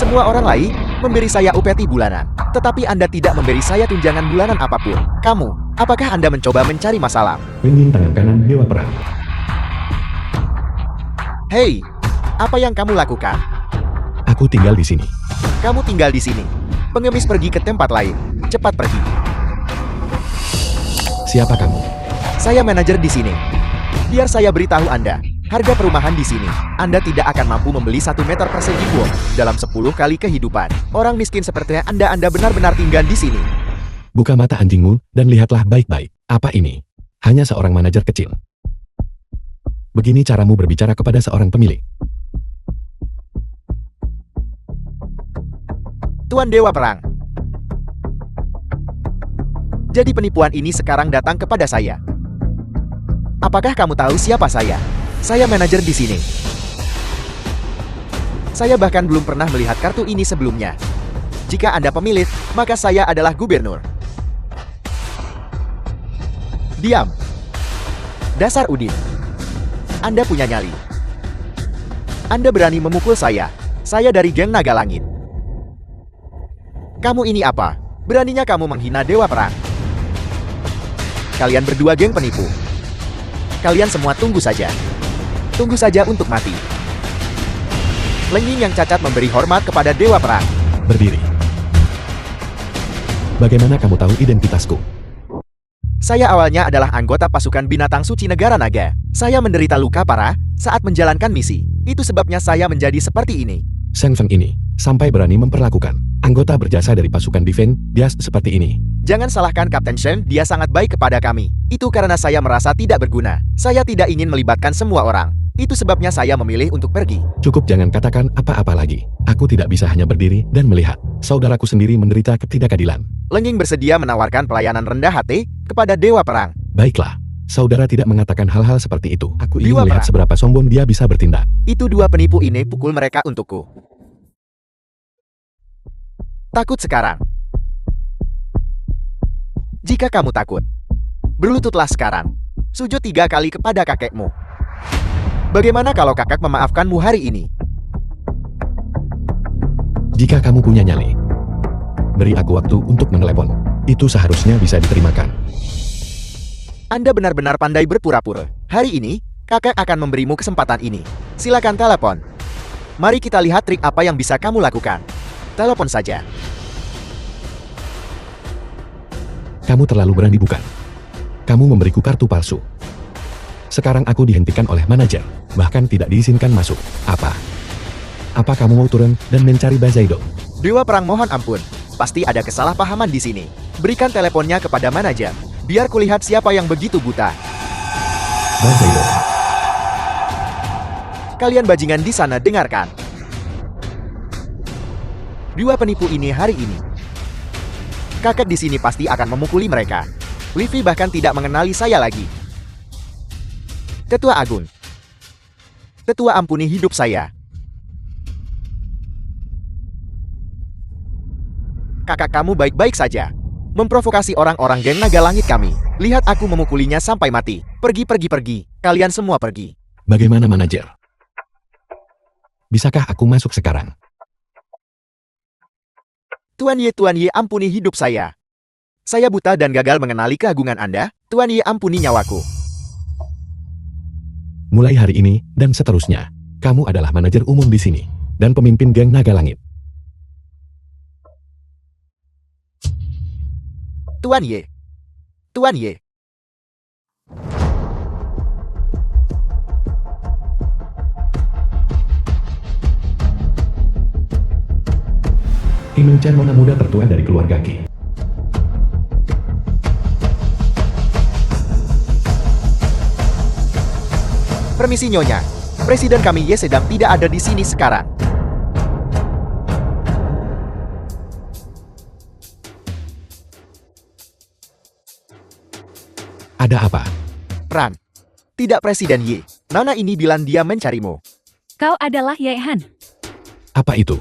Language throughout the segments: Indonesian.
Semua orang lain memberi saya upeti bulanan, tetapi Anda tidak memberi saya tunjangan bulanan apapun. Kamu, apakah Anda mencoba mencari masalah? Ringin tangan kanan Dewa Perang. Hei, apa yang kamu lakukan? Aku tinggal di sini. Kamu tinggal di sini. Pengemis pergi ke tempat lain. Cepat pergi. Siapa kamu? Saya manajer di sini. Biar saya beritahu Anda, harga perumahan di sini, Anda tidak akan mampu membeli 1 meter persegi won dalam 10 kali kehidupan. Orang miskin seperti Anda benar-benar tinggal di sini. Buka mata anjingmu dan lihatlah baik-baik. Apa ini? Hanya seorang manajer kecil. Begini caramu berbicara kepada seorang pemilik. Tuan Dewa Perang. Jadi penipuan ini sekarang datang kepada saya. Apakah kamu tahu siapa saya? Saya manajer di sini. Saya bahkan belum pernah melihat kartu ini sebelumnya. Jika Anda pemilik, maka saya adalah gubernur. Diam. Dasar Udin. Anda punya nyali. Anda berani memukul saya. Saya dari geng Naga Langit. Kamu ini apa? Beraninya kamu menghina Dewa Perang. Kalian berdua geng penipu. Kalian semua tunggu saja. Tunggu saja untuk mati. Lenging yang cacat memberi hormat kepada Dewa Perang. Berdiri. Bagaimana kamu tahu identitasku? Saya awalnya adalah anggota pasukan binatang suci negara naga. Saya menderita luka parah saat menjalankan misi. Itu sebabnya saya menjadi seperti ini. Seng Feng ini sampai berani memperlakukan anggota berjasa dari pasukan Diven dia seperti ini. Jangan salahkan Kapten Shen, dia sangat baik kepada kami. Itu karena saya merasa tidak berguna. Saya tidak ingin melibatkan semua orang. Itu sebabnya saya memilih untuk pergi. Cukup, jangan katakan apa-apa lagi. Aku tidak bisa hanya berdiri dan melihat saudaraku sendiri menderita ketidakadilan. Lenging bersedia menawarkan pelayanan rendah hati kepada Dewa Perang. Baiklah, saudara tidak mengatakan hal-hal seperti itu. Aku ingin Dewa melihat Perang. seberapa sombong dia bisa bertindak. Itu dua penipu ini, pukul mereka untukku. Takut sekarang. Jika kamu takut, berlututlah sekarang. Sujud 3 kali kepada kakekmu. Bagaimana kalau kakak memaafkanmu hari ini? Jika kamu punya nyali, beri aku waktu untuk menelepon. Itu seharusnya bisa diterimakan. Anda benar-benar pandai berpura-pura. Hari ini, kakak akan memberimu kesempatan ini. Silakan telepon. Mari kita lihat trik apa yang bisa kamu lakukan. Telepon saja. Kamu terlalu berani bukan? Kamu memberiku kartu palsu. Sekarang aku dihentikan oleh manajer, bahkan tidak diizinkan masuk. Apa? Apa kamu mau turun dan mencari Bazaido? Dewa Perang mohon ampun. Pasti ada kesalahpahaman di sini. Berikan teleponnya kepada manajer. Biar kulihat siapa yang begitu buta. Bazaido. Kalian bajingan di sana dengarkan. Dua penipu ini hari ini. Kakak di sini pasti akan memukuli mereka. Livy bahkan tidak mengenali saya lagi. Tetua Agung. Tetua ampuni hidup saya. Kakak kamu baik-baik saja. Memprovokasi orang-orang geng Naga Langit kami. Lihat aku memukulinya sampai mati. Pergi, pergi, pergi. Kalian semua pergi. Bagaimana manajer? Bisakah aku masuk sekarang? Tuan Ye, ampuni hidup saya. Saya buta dan gagal mengenali keagungan Anda. Tuan Ye, ampuni nyawaku. Mulai hari ini dan seterusnya, kamu adalah manajer umum di sini dan pemimpin geng Naga Langit. Tuan Ye. Tuan Ye. Iming Chan Mona muda tertua dari keluarga Qi. Permisi Nyonya. Presiden kami Ye sedang tidak ada di sini sekarang. Ada apa? Perang. Tidak Presiden Ye. Nona ini bilang dia mencarimu. Kau adalah Ye Han. Apa itu?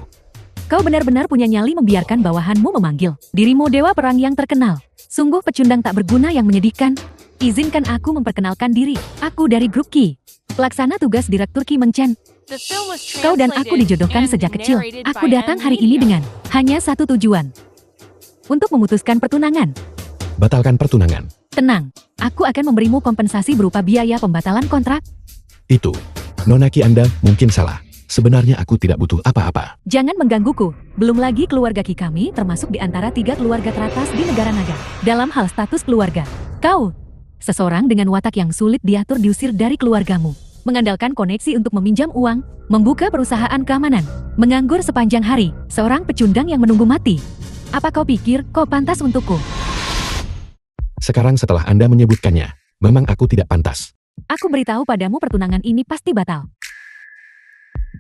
Kau benar-benar punya nyali membiarkan bawahanmu memanggil dirimu Dewa Perang yang terkenal. Sungguh pecundang tak berguna yang menyedihkan. Izinkan aku memperkenalkan diri. Aku dari grup Qi. Pelaksana tugas Direktur Qi Meng Chen. Kau dan aku dijodohkan sejak kecil. Aku datang hari ini dengan hanya satu tujuan. Untuk memutuskan pertunangan. Batalkan pertunangan. Tenang, aku akan memberimu kompensasi berupa biaya pembatalan kontrak. Itu. Nona Ki Anda mungkin salah. Sebenarnya aku tidak butuh apa-apa. Jangan menggangguku. Belum lagi keluarga Ki kami termasuk di antara 3 keluarga teratas di negara naga. Dalam hal status keluarga, kau, seseorang dengan watak yang sulit diatur diusir dari keluargamu. Mengandalkan koneksi untuk meminjam uang, membuka perusahaan keamanan, menganggur sepanjang hari, seorang pecundang yang menunggu mati. Apa kau pikir kau pantas untukku? Sekarang setelah Anda menyebutkannya, memang aku tidak pantas. Aku beritahu padamu pertunangan ini pasti batal.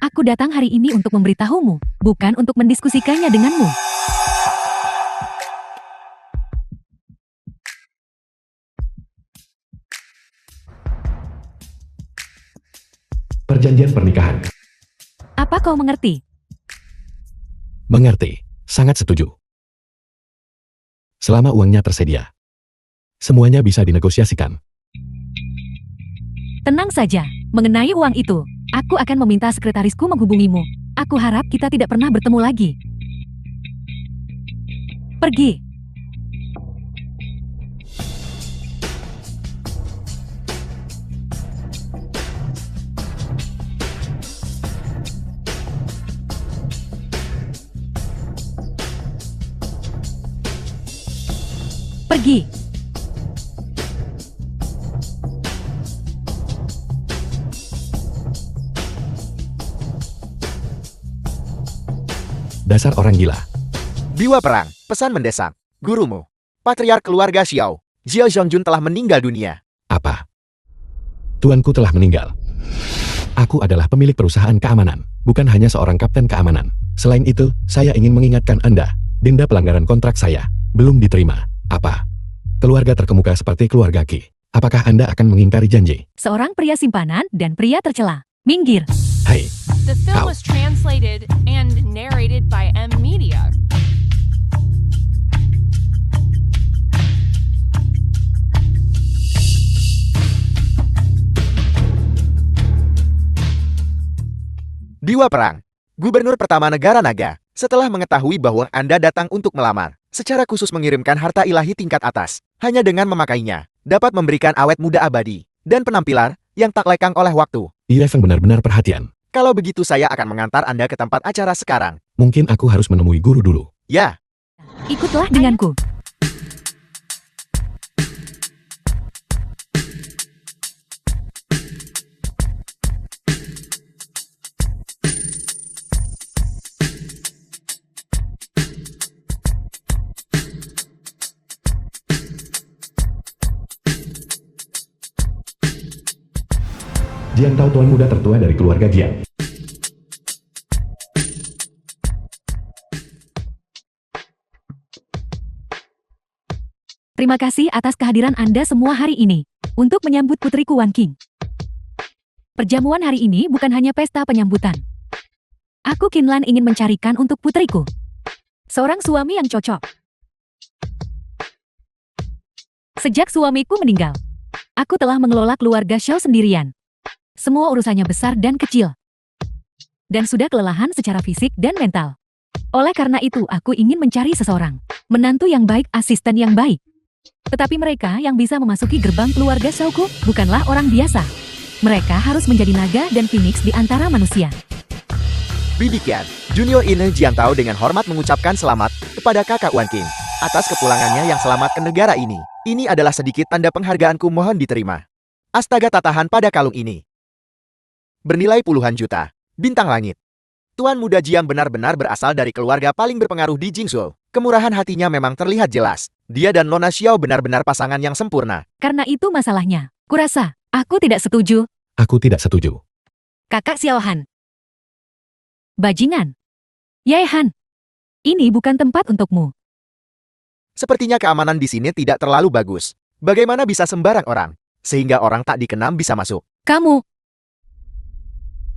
Aku datang hari ini untuk memberitahumu, bukan untuk mendiskusikannya denganmu. Perjanjian pernikahan. Apa kau mengerti? Mengerti. Sangat setuju. Selama uangnya tersedia. Semuanya bisa dinegosiasikan. Tenang saja, mengenai uang itu, aku akan meminta sekretarisku menghubungimu. Aku harap kita tidak pernah bertemu lagi. Pergi. Pergi. Dasar orang gila. Biwa perang, pesan mendesak. Gurumu, patriark keluarga Xiao, Xiao Zhongjun telah meninggal dunia. Apa? Tuanku telah meninggal. Aku adalah pemilik perusahaan keamanan, bukan hanya seorang kapten keamanan. Selain itu, saya ingin mengingatkan Anda, denda pelanggaran kontrak saya belum diterima. Apa? Keluarga terkemuka seperti keluarga Ki. Apakah Anda akan mengingkari janji? Seorang pria simpanan dan pria tercela. Minggir. Hai, The film Ow. was translated and narrated by M Media. Biwa perang, gubernur pertama negara naga, setelah mengetahui bahwa Anda datang untuk melamar, secara khusus mengirimkan harta ilahi tingkat atas, hanya dengan memakainya, dapat memberikan awet muda abadi, dan penampilan yang tak lekang oleh waktu. Irfan benar-benar perhatian. Kalau begitu saya akan mengantar Anda ke tempat acara sekarang. Mungkin aku harus menemui guru dulu. Ya, Ikutlah denganku. Jian tahu tuan muda tertua dari keluarga Jian. Terima kasih atas kehadiran Anda semua hari ini untuk menyambut putriku Wan Qing. Perjamuan hari ini bukan hanya pesta penyambutan. Aku Qinlan ingin mencarikan untuk putriku seorang suami yang cocok. Sejak suamiku meninggal, aku telah mengelola keluarga Xiao sendirian. Semua urusannya besar dan kecil. Dan sudah kelelahan secara fisik dan mental. Oleh karena itu, aku ingin mencari seseorang menantu yang baik, asisten yang baik. Tetapi mereka yang bisa memasuki gerbang keluarga Xiaoku bukanlah orang biasa. Mereka harus menjadi naga dan phoenix di antara manusia. Bidikian, Junior Ine Jiantao dengan hormat mengucapkan selamat kepada kakak Wan Qing atas kepulangannya yang selamat ke negara ini. Ini adalah sedikit tanda penghargaanku, mohon diterima. Astaga, tatahan pada kalung ini bernilai puluhan juta. Bintang langit. Tuan muda Jiang benar-benar berasal dari keluarga paling berpengaruh di Jingzhou. Kemurahan hatinya memang terlihat jelas. Dia dan Nona Xiao benar-benar pasangan yang sempurna. Karena itu masalahnya. Kurasa, aku tidak setuju. Aku tidak setuju. Kakak Xiaohan. Bajingan. Yaehan. Ini bukan tempat untukmu. Sepertinya keamanan di sini tidak terlalu bagus. Bagaimana bisa sembarang orang, sehingga orang tak dikenal bisa masuk? Kamu,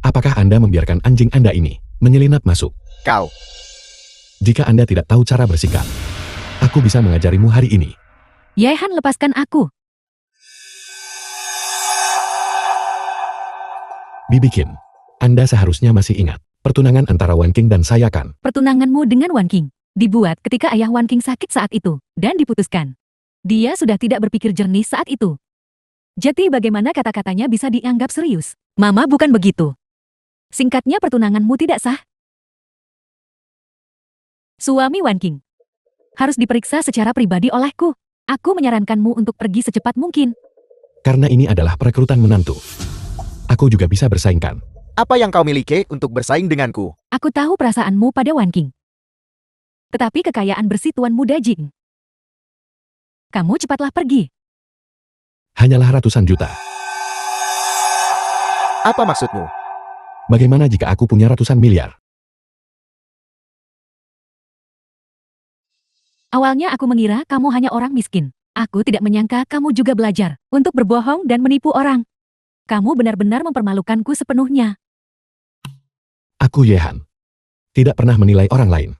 Apakah Anda membiarkan anjing Anda ini menyelinap masuk? Kau, Jika Anda tidak tahu cara bersikap, aku bisa mengajarimu hari ini. Yaehan, lepaskan aku. Bibikin. Anda seharusnya masih ingat. Pertunangan antara Wan King dan saya kan? Pertunanganmu dengan Wan King dibuat ketika ayah Wan King sakit saat itu dan diputuskan. Dia sudah tidak berpikir jernih saat itu. Jadi bagaimana kata-katanya bisa dianggap serius? Mama bukan begitu. Singkatnya pertunanganmu tidak sah. Suami Wan King harus diperiksa secara pribadi olehku. Aku menyarankanmu untuk pergi secepat mungkin. Karena ini adalah perekrutan menantu. Aku juga bisa bersaingkan. Apa yang kau miliki untuk bersaing denganku? Aku tahu perasaanmu pada Wan King. Tetapi kekayaan bersih Tuan Muda Jing. Kamu cepatlah pergi. Hanyalah ratusan juta. Apa maksudmu? Bagaimana jika aku punya ratusan miliar? Awalnya aku mengira kamu hanya orang miskin. Aku tidak menyangka kamu juga belajar untuk berbohong dan menipu orang. Kamu benar-benar mempermalukanku sepenuhnya. Aku Yehan. Tidak pernah menilai orang lain.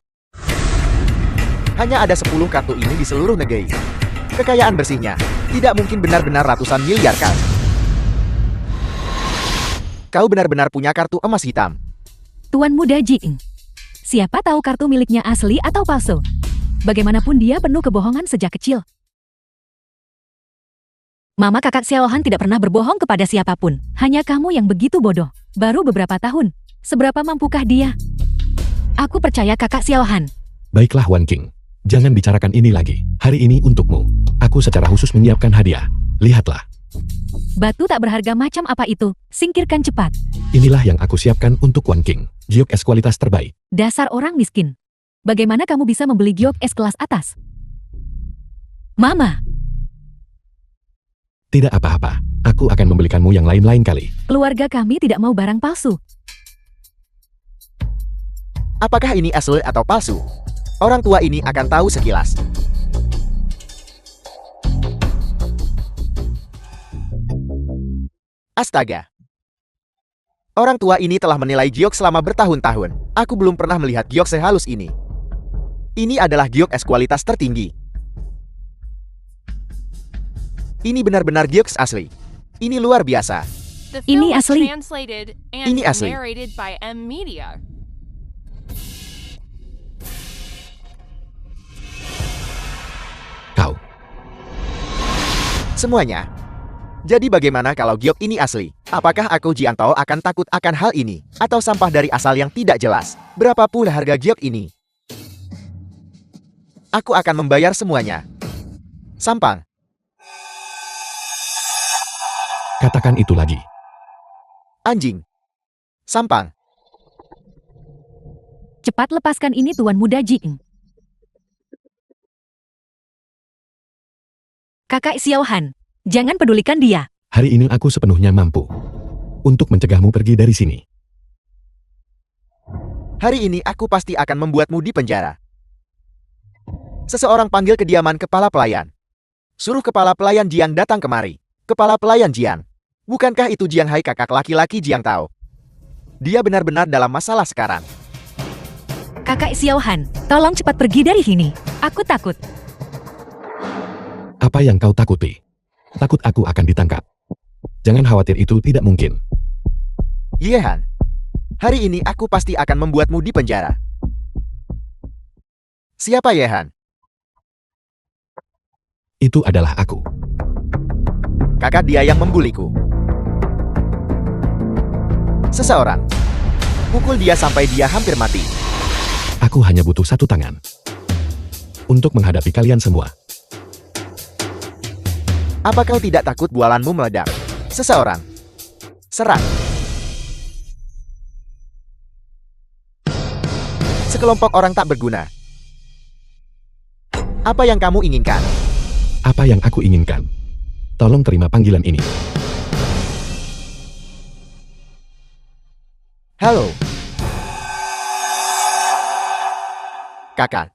Hanya ada 10 kartu ini di seluruh negeri. Kekayaan bersihnya tidak mungkin benar-benar ratusan miliar kan? Kau benar-benar punya kartu emas hitam. Tuan Muda Jing. Siapa tahu kartu miliknya asli atau palsu? Bagaimanapun dia penuh kebohongan sejak kecil. Mama kakak Xiaohan tidak pernah berbohong kepada siapapun. Hanya kamu yang begitu bodoh. Baru beberapa tahun. Seberapa mampukah dia? Aku percaya kakak Xiaohan. Baiklah Wan King. Jangan bicarakan ini lagi. Hari ini untukmu. Aku secara khusus menyiapkan hadiah. Lihatlah. Batu tak berharga macam apa itu? Singkirkan cepat. Inilah yang aku siapkan untuk Wan King. Giok es kualitas terbaik. Dasar orang miskin. Bagaimana kamu bisa membeli giok es kelas atas? Mama, Tidak apa-apa. Aku akan membelikanmu yang lain-lain kali. keluarga kami tidak mau barang palsu. Apakah ini asli atau palsu? Orang tua ini akan tahu sekilas. Astaga. Orang tua ini telah menilai giok selama bertahun-tahun. Aku belum pernah melihat giok sehalus ini. Ini adalah giok es kualitas tertinggi. Ini benar-benar giok asli. Ini luar biasa. The Ini film was asli. translated and Ini asli. narrated by M Media. Kau. Semuanya. Jadi bagaimana kalau giok ini asli? Apakah aku Jiang Tao akan takut akan hal ini? Atau sampah dari asal yang tidak jelas? Berapa pula harga giok ini? Aku akan membayar semuanya. Sampang. Katakan itu lagi. Anjing. Sampang. Cepat lepaskan ini Tuan Muda Jing. Kakak Xiaohan, jangan pedulikan dia. Hari ini aku sepenuhnya mampu untuk mencegahmu pergi dari sini. Hari ini aku pasti akan membuatmu di penjara. Seseorang panggil kediaman kepala pelayan. Suruh kepala pelayan Jiang datang kemari. Kepala pelayan Jiang. Bukankah itu Jiang Hai kakak laki-laki Jiang Tao? Dia benar-benar dalam masalah sekarang. Kakak Xiaohan, tolong cepat pergi dari sini. Aku takut. Apa yang kau takuti? Takut aku akan ditangkap. Jangan khawatir, itu tidak mungkin. Yehan. Hari ini aku pasti akan membuatmu di penjara. Siapa Yehan? Itu adalah aku. Kakak dia yang membuliku. Seseorang. Pukul dia sampai dia hampir mati. Aku hanya butuh satu tangan untuk menghadapi kalian semua. Apa kau tidak takut bualanmu meledak? Seseorang. Serang. Sekelompok orang tak berguna. Apa yang kamu inginkan? Apa yang aku inginkan? Tolong terima panggilan ini. Halo. Kakak.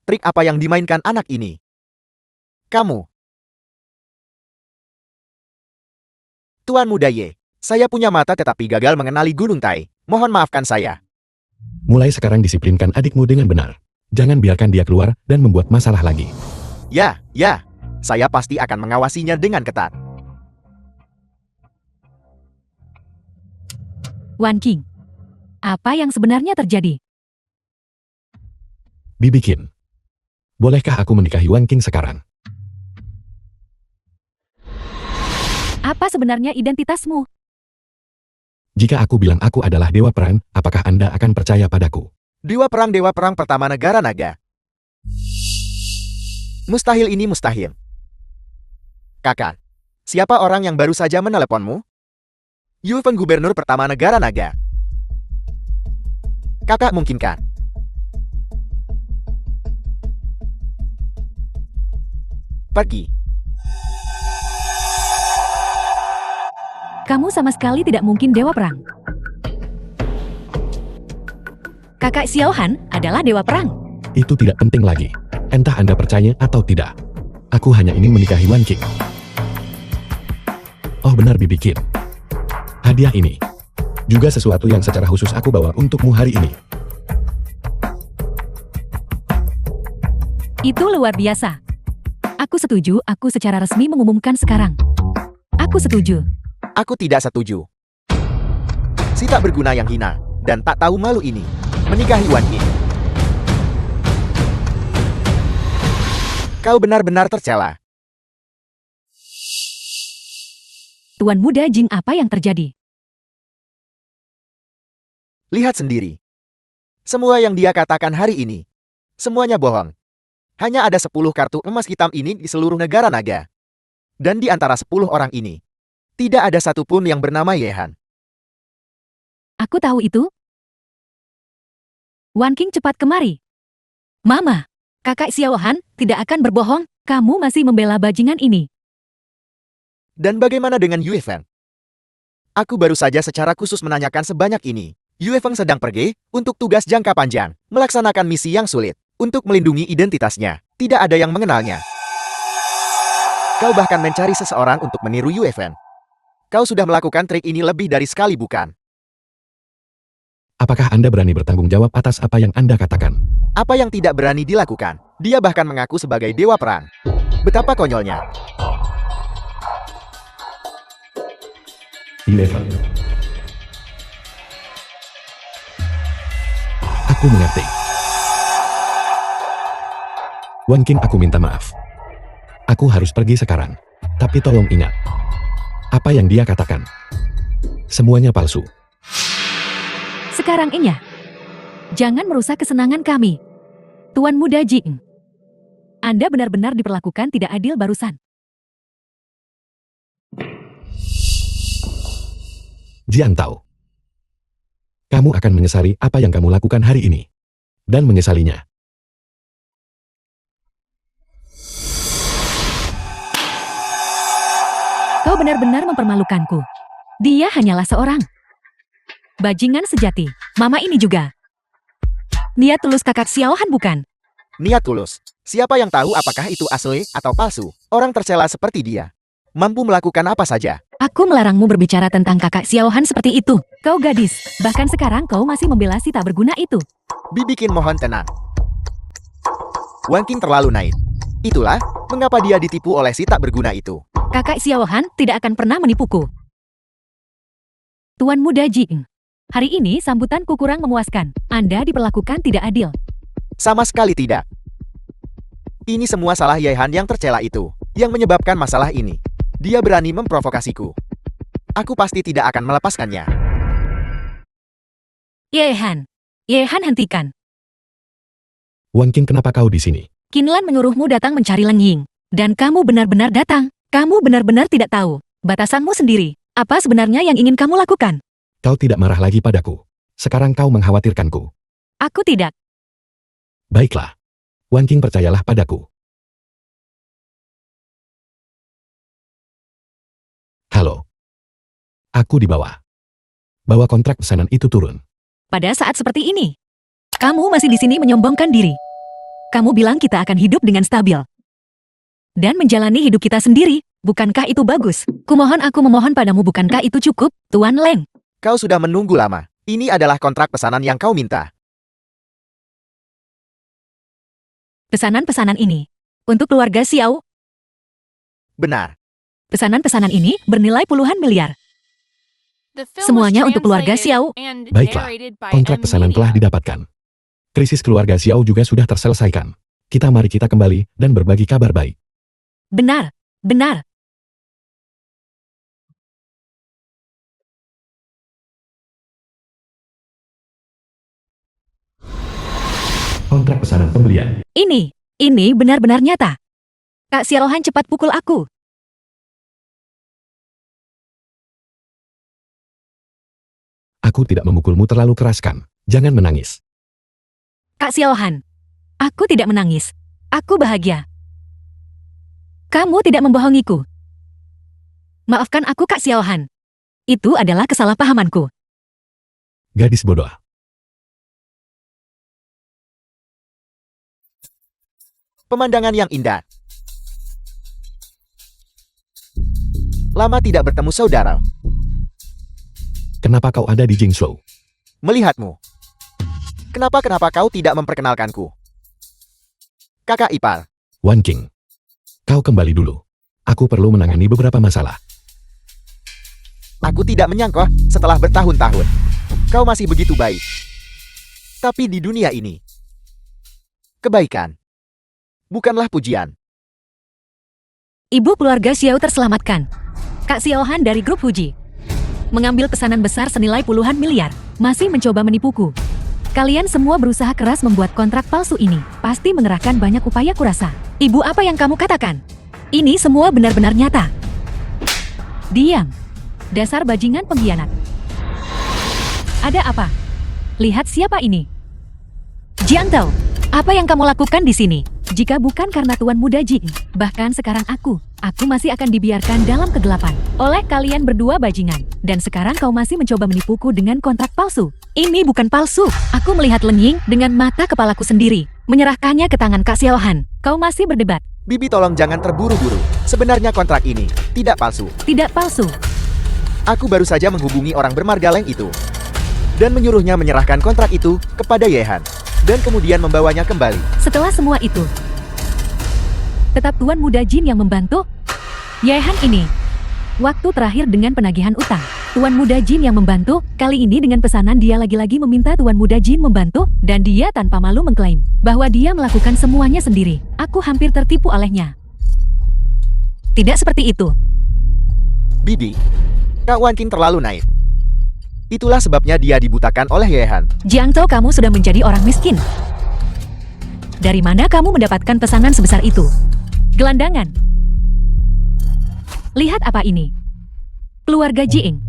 Trik apa yang dimainkan anak ini? Kamu. Tuan Muda Ye. Saya punya mata tetapi gagal mengenali Gunung Tai. Mohon maafkan saya. Mulai sekarang disiplinkan adikmu dengan benar. Jangan biarkan dia keluar dan membuat masalah lagi. Ya. Saya pasti akan mengawasinya dengan ketat. Wan King, apa yang sebenarnya terjadi? Bibi Qin. Bolehkah aku menikahi Wan King sekarang? Apa sebenarnya identitasmu? Jika aku bilang aku adalah Dewa Perang, apakah Anda akan percaya padaku? Dewa Perang pertama negara naga. Mustahil ini mustahil. Kakak, siapa orang yang baru saja meneleponmu? Yu Feng Gubernur pertama negara naga. Kakak mungkinkan. Pergi. Kamu sama sekali tidak mungkin Dewa Perang. Kakak Xiaohan adalah Dewa Perang. Itu tidak penting lagi. Entah Anda percaya atau tidak. Aku hanya ingin menikahi Wan King. Oh benar Bibi Qin. Hadiah ini juga sesuatu yang secara khusus aku bawa untukmu hari ini. Itu luar biasa. Aku setuju, aku secara resmi mengumumkan sekarang. Aku setuju. Aku tidak setuju. Si tak berguna yang hina dan tak tahu malu ini menikahi Wan King. Kau benar-benar tercela. Tuan Muda Jing, apa yang terjadi? Lihat sendiri. Semua yang dia katakan hari ini, semuanya bohong. Hanya ada 10 kartu emas hitam ini di seluruh negara naga. Dan di antara 10 orang ini, tidak ada satupun yang bernama Yehan. Aku tahu itu. Wan King, cepat kemari. Mama, kakak Xiaohan tidak akan berbohong, kamu masih membela bajingan ini. Dan bagaimana dengan Yue Feng? Aku baru saja secara khusus menanyakan sebanyak ini. Yue Feng sedang pergi untuk tugas jangka panjang, melaksanakan misi yang sulit untuk melindungi identitasnya. Tidak ada yang mengenalnya. Kau bahkan mencari seseorang untuk meniru Yue Feng. Kau sudah melakukan trik ini lebih dari sekali, bukan? Apakah Anda berani bertanggung jawab atas apa yang Anda katakan? Apa yang tidak berani dilakukan? Dia bahkan mengaku sebagai Dewa Perang. Betapa konyolnya. Eleven. Aku mengerti. Wan King, aku minta maaf. Aku harus pergi sekarang. Tapi tolong ingat. Apa yang dia katakan. Semuanya palsu. Sekarang ini ya. Jangan merusak kesenangan kami. Tuan Muda Jing. Anda benar-benar diperlakukan tidak adil barusan. Jiang Tao. Kamu akan menyesali apa yang kamu lakukan hari ini. Dan menyesalinya. Kau benar-benar mempermalukanku. Dia hanyalah seorang bajingan sejati. Mama ini juga. Niat tulus kakak Xiaohan, bukan? Niat tulus. Siapa yang tahu apakah itu asli atau palsu? Orang tercela seperti dia mampu melakukan apa saja. Aku melarangmu berbicara tentang kakak Xiaohan seperti itu. Kau gadis. Bahkan sekarang kau masih membela si tak berguna itu. Bikin mohon tenang. Wan King terlalu naif. Itulah mengapa dia ditipu oleh si tak berguna itu. Kakak Xiaohan tidak akan pernah menipuku. Tuan Muda Jing. Hari ini sambutanku kurang memuaskan. Anda diperlakukan tidak adil. Sama sekali tidak. Ini semua salah Yehan yang tercela itu, yang menyebabkan masalah ini. Dia berani memprovokasiku. Aku pasti tidak akan melepaskannya. Yehan. Yehan, hentikan. Wan King, kenapa kau di sini? Qinlan menyuruhmu datang mencari Leng Ying. Dan kamu benar-benar datang. Kamu benar-benar tidak tahu batasanmu sendiri. Apa sebenarnya yang ingin kamu lakukan? Kau tidak marah lagi padaku. Sekarang kau mengkhawatirkanku. Aku tidak. Baiklah. Wan King, percayalah padaku. Halo. Aku di bawah. Bawa kontrak pesanan itu turun. Pada saat seperti ini, kamu masih di sini menyombongkan diri. Kamu bilang kita akan hidup dengan stabil. Dan menjalani hidup kita sendiri. Bukankah itu bagus? Kumohon, aku memohon padamu, bukankah itu cukup, Tuan Leng? Kau sudah menunggu lama. Ini adalah kontrak pesanan yang kau minta. Pesanan-pesanan ini untuk keluarga Xiao. Benar. Pesanan-pesanan ini bernilai puluhan miliar. The film was Semuanya untuk keluarga translated Xiao. and Baiklah, narrated by kontrak M pesanan telah Media. didapatkan. Krisis keluarga Xiao juga sudah terselesaikan. Mari kita kembali dan berbagi kabar baik. Benar, benar. Kontrak pesanan pembelian. Ini benar-benar nyata. Kak Xiaohan cepat pukul aku. Aku tidak memukulmu terlalu keras kan? Jangan menangis. Kak Xiaohan, aku tidak menangis. Aku bahagia. Kamu tidak membohongiku. Maafkan aku Kak Xiaohan. Itu adalah kesalahpahamanku. Gadis bodoh. Pemandangan yang indah. Lama tidak bertemu saudara. Kenapa kau ada di Jingzhou? Melihatmu. Kenapa kau tidak memperkenalkanku? Kakak ipar. Wan Qing. Kau kembali dulu. Aku perlu menangani beberapa masalah. Aku tidak menyangka setelah bertahun-tahun. Kau masih begitu baik. Tapi di dunia ini, kebaikan bukanlah pujian. Ibu keluarga Xiao terselamatkan. Kak Xiaohan dari grup Fuji mengambil pesanan besar senilai puluhan miliar, masih mencoba menipuku. Kalian semua berusaha keras membuat kontrak palsu ini, pasti mengerahkan banyak upaya kurasa. Ibu, apa yang kamu katakan? Ini semua benar-benar nyata. Diam. Dasar bajingan pengkhianat. Ada apa? Lihat siapa ini. Jiang Tao, apa yang kamu lakukan di sini? Jika bukan karena Tuan Muda Jing, bahkan sekarang aku masih akan dibiarkan dalam kegelapan oleh kalian berdua bajingan. Dan sekarang kau masih mencoba menipuku dengan kontrak palsu. Ini bukan palsu. Aku melihat Lenying dengan mata kepalaku sendiri, menyerahkannya ke tangan Kak Xiaohan. Kau masih berdebat. Bibi, tolong jangan terburu-buru. Sebenarnya kontrak ini tidak palsu. Tidak palsu. Aku baru saja menghubungi orang bermarga Leng itu dan menyuruhnya menyerahkan kontrak itu kepada Yehan dan kemudian membawanya kembali. Setelah semua itu, tetap Tuan Muda Jin yang membantu? Yehan ini. Waktu terakhir dengan penagihan utang, Tuan Muda Jin yang membantu. Kali ini dengan pesanan dia lagi-lagi meminta Tuan Muda Jin membantu, dan dia tanpa malu mengklaim bahwa dia melakukan semuanya sendiri. Aku hampir tertipu olehnya. Tidak seperti itu. Bibi, Kak Wan Qing terlalu naif. Itulah sebabnya dia dibutakan oleh Yehan. Jiang Tao, kamu sudah menjadi orang miskin. Dari mana kamu mendapatkan pesanan sebesar itu? Gelandangan. Lihat apa ini. Keluarga Jing.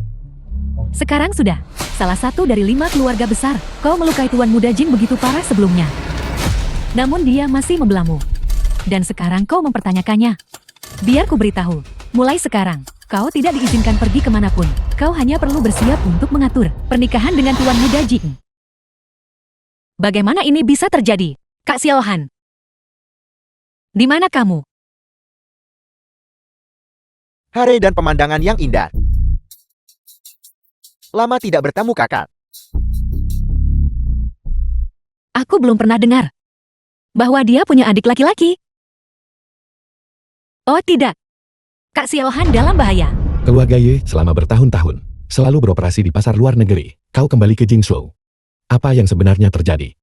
Sekarang sudah salah satu dari 5 keluarga besar. Kau melukai Tuan Muda Jin begitu parah sebelumnya. Namun dia masih membelamu. Dan sekarang kau mempertanyakannya. Biar ku beritahu. Mulai sekarang, kau tidak diizinkan pergi kemanapun. Kau hanya perlu bersiap untuk mengatur pernikahan dengan Tuan Muda Jing. Bagaimana ini bisa terjadi? Kak Xiaohan. Di mana kamu? Hare dan pemandangan yang indah. Lama tidak bertemu kakak. Aku belum pernah dengar bahwa dia punya adik laki-laki. Oh tidak. Kak Xiaohan dalam bahaya. Keluarga Ye selama bertahun-tahun selalu beroperasi di pasar luar negeri. Kau kembali ke Jingzhou. Apa yang sebenarnya terjadi?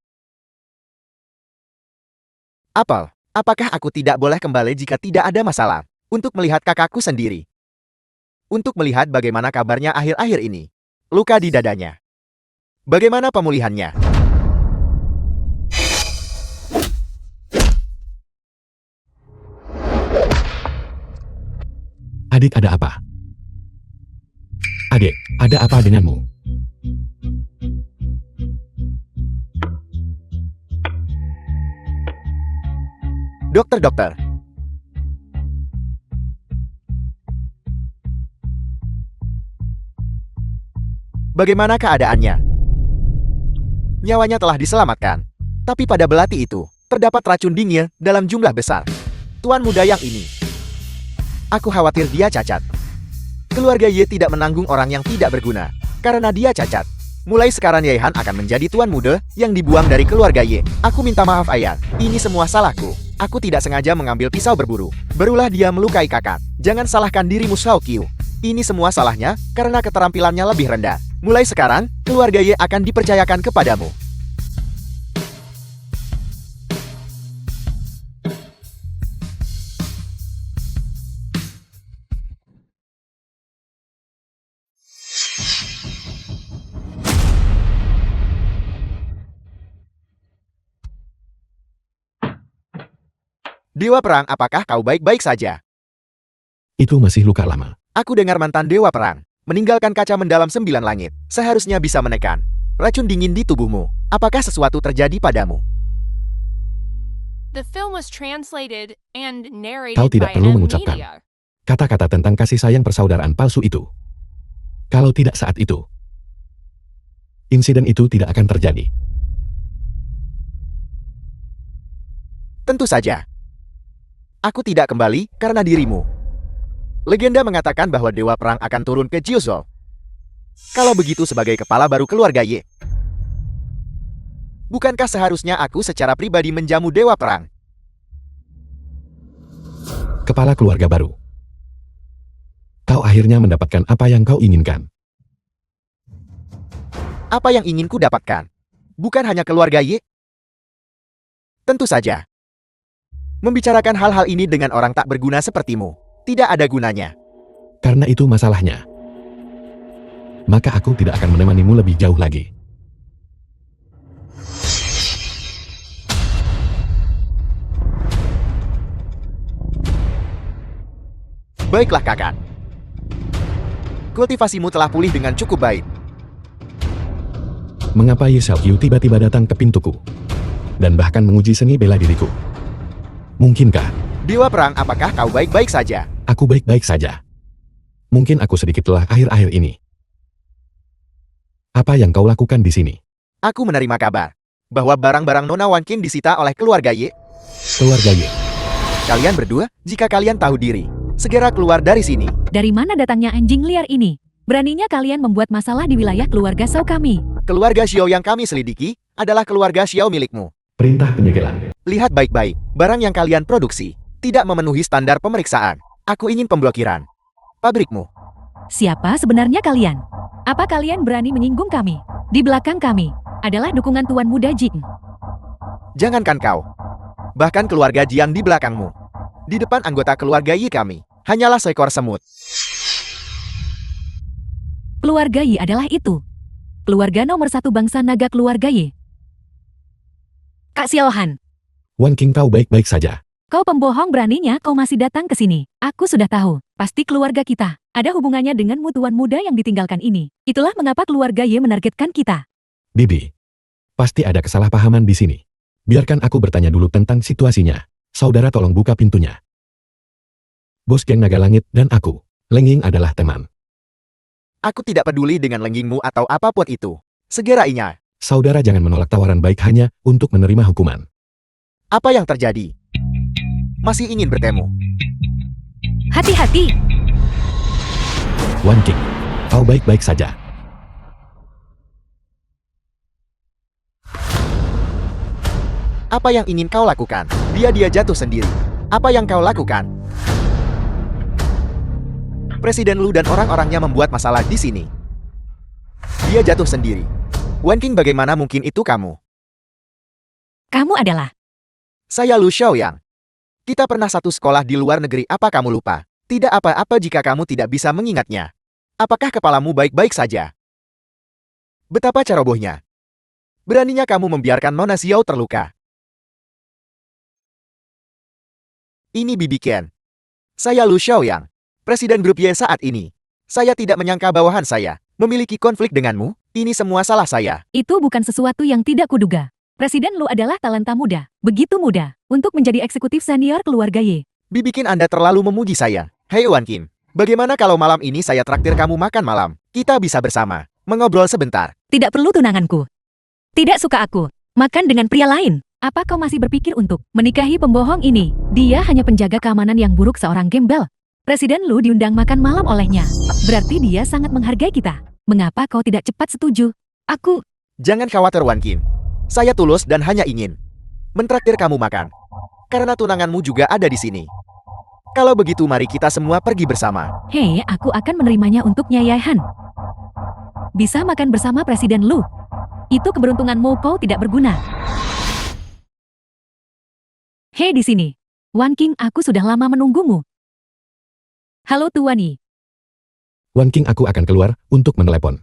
Apel, apakah aku tidak boleh kembali jika tidak ada masalah? Untuk melihat kakakku sendiri. Untuk melihat bagaimana kabarnya akhir-akhir ini. Luka di dadanya. Bagaimana pemulihannya? Adik, ada apa? Adik, ada apa denganmu? Dokter. Bagaimana keadaannya? Nyawanya telah diselamatkan. Tapi pada belati itu, terdapat racun dingin dalam jumlah besar. Tuan muda yang ini. Aku khawatir dia cacat. Keluarga Ye tidak menanggung orang yang tidak berguna. Karena dia cacat. Mulai sekarang Yehan akan menjadi tuan muda yang dibuang dari keluarga Ye. Aku minta maaf ayah. Ini semua salahku. Aku tidak sengaja mengambil pisau berburu. Barulah dia melukai kakak. Jangan salahkan dirimu, Xiao Qiu. Ini semua salahnya karena keterampilannya lebih rendah. Mulai sekarang, keluarga Ye akan dipercayakan kepadamu. Dewa Perang, apakah kau baik-baik saja? Itu masih luka lama. Aku dengar mantan Dewa Perang meninggalkan kaca mendalam 9 langit. Seharusnya bisa menekan racun dingin di tubuhmu. Apakah sesuatu terjadi padamu? The film was translated and Kau narrated tidak by perlu M mengucapkan Media. kata-kata tentang kasih sayang persaudaraan palsu itu. Kalau tidak saat itu, insiden itu tidak akan terjadi. Tentu saja. Aku tidak kembali karena dirimu. Legenda mengatakan bahwa Dewa Perang akan turun ke Jiuzhou. Kalau begitu sebagai kepala baru keluarga Ye, bukankah seharusnya aku secara pribadi menjamu Dewa Perang? Kepala keluarga baru. Kau akhirnya mendapatkan apa yang kau inginkan. Apa yang ingin ku dapatkan? Bukan hanya keluarga Ye. Tentu saja. Membicarakan hal-hal ini dengan orang tak berguna sepertimu tidak ada gunanya. Karena itu masalahnya. Maka aku tidak akan menemanimu lebih jauh lagi. Baiklah kakak. Kultivasimu telah pulih dengan cukup baik. Mengapa Ye Xiaoqiu tiba-tiba datang ke pintuku? Dan bahkan menguji seni bela diriku. Mungkinkah Dewa Perang, apakah kau baik-baik saja? aku baik-baik saja? Mungkin aku sedikit lelah akhir-akhir ini. Apa yang kau lakukan di sini? Aku menerima kabar bahwa barang-barang Nona Wan Qin disita oleh keluarga Ye. Keluarga Ye. Kalian berdua, jika kalian tahu diri, segera keluar dari sini. Dari mana datangnya anjing liar ini? Beraninya kalian membuat masalah di wilayah keluarga Shao kami. Keluarga Xiao yang kami selidiki adalah keluarga Xiao milikmu. Perintah penyegelan. Lihat baik-baik, barang yang kalian produksi tidak memenuhi standar pemeriksaan. Aku ingin pemblokiran pabrikmu. Siapa sebenarnya kalian? Apa kalian berani menyinggung kami? Di belakang kami adalah dukungan Tuan Muda Jing. Jangankan kau, bahkan keluarga Jian di belakangmu. Di depan anggota keluarga Yi kami, hanyalah seekor semut. Keluarga Yi adalah itu. Keluarga nomor 1 bangsa naga keluarga Yi. Kak Xiaohan, Wan Qing, kau baik-baik saja. kau pembohong, beraninya kau masih datang ke sini. Aku sudah tahu, pasti keluarga kita ada hubungannya dengan Tuan Muda yang ditinggalkan ini. Itulah mengapa keluarga Ye menargetkan kita. Bibi, pasti ada kesalahpahaman di sini. Biarkan aku bertanya dulu tentang situasinya. Saudara, tolong buka pintunya. Bos geng Naga Langit dan aku, Lengying, adalah teman. Aku tidak peduli dengan lenggingmu atau apapun itu. Segera ingat, Saudara jangan menolak tawaran baik hanya untuk menerima hukuman. apa yang terjadi? Masih ingin bertemu? Hati-hati, Wan Qing, kau baik-baik saja. Apa yang ingin kau lakukan? Dia jatuh sendiri. Apa yang kau lakukan? Presiden Lu dan orang-orangnya membuat masalah di sini. Dia jatuh sendiri. Wan Qing, bagaimana mungkin itu kamu? kamu adalah Saya Lu Xiaoyang. Kita pernah satu sekolah di luar negeri, apa kamu lupa? Tidak apa-apa jika kamu tidak bisa mengingatnya. Apakah kepalamu baik-baik saja? Betapa cerobohnya. Beraninya kamu membiarkan Nona Xiao terluka. Ini Bibi Qian. Saya Lu Xiaoyang, Presiden Grup Ye saat ini. Saya tidak menyangka bawahan saya memiliki konflik denganmu. Ini semua salah saya. itu bukan sesuatu yang tidak kuduga. Presiden Lu adalah talenta muda, begitu muda, untuk menjadi eksekutif senior keluarga Ye. Bibi Qian, Anda terlalu memuji saya. Hei Wan Qin, bagaimana kalau malam ini saya traktir kamu makan malam? Kita bisa bersama, mengobrol sebentar. Tidak perlu tunanganku. Tidak suka aku makan dengan pria lain. Apa kau masih berpikir untuk menikahi pembohong ini? Dia hanya penjaga keamanan yang buruk, seorang gembel. Presiden Lu diundang makan malam olehnya. Berarti dia sangat menghargai kita. Mengapa kau tidak cepat setuju? Aku Jangan khawatir Wan Qin. Saya tulus dan hanya ingin mentraktir kamu makan. Karena tunanganmu juga ada di sini. Kalau begitu mari kita semua pergi bersama. Hei, aku akan menerimanya untuk Nyai Han. Bisa makan bersama Presiden Lu. Itu keberuntunganmu, kau tidak berguna. Hei di sini. Wan King, aku sudah lama menunggumu. Halo Tuan Yi. Wan King, aku akan keluar untuk menelepon.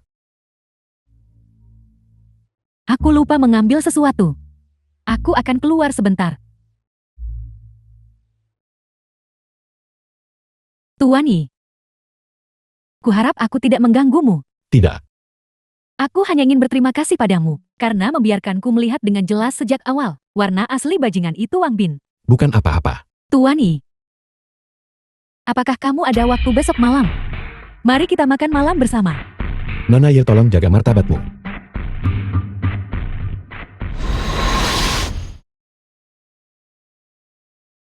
Aku lupa mengambil sesuatu. Aku akan keluar sebentar. Tuan Yi. Kuharap aku tidak mengganggumu. Tidak. Aku hanya ingin berterima kasih padamu, karena membiarkanku melihat dengan jelas sejak awal. Warna asli bajingan itu Wang Bin. Bukan apa-apa. Tuan Yi. Apakah kamu ada waktu besok malam? Mari kita makan malam bersama. Nona Ye, tolong jaga martabatmu.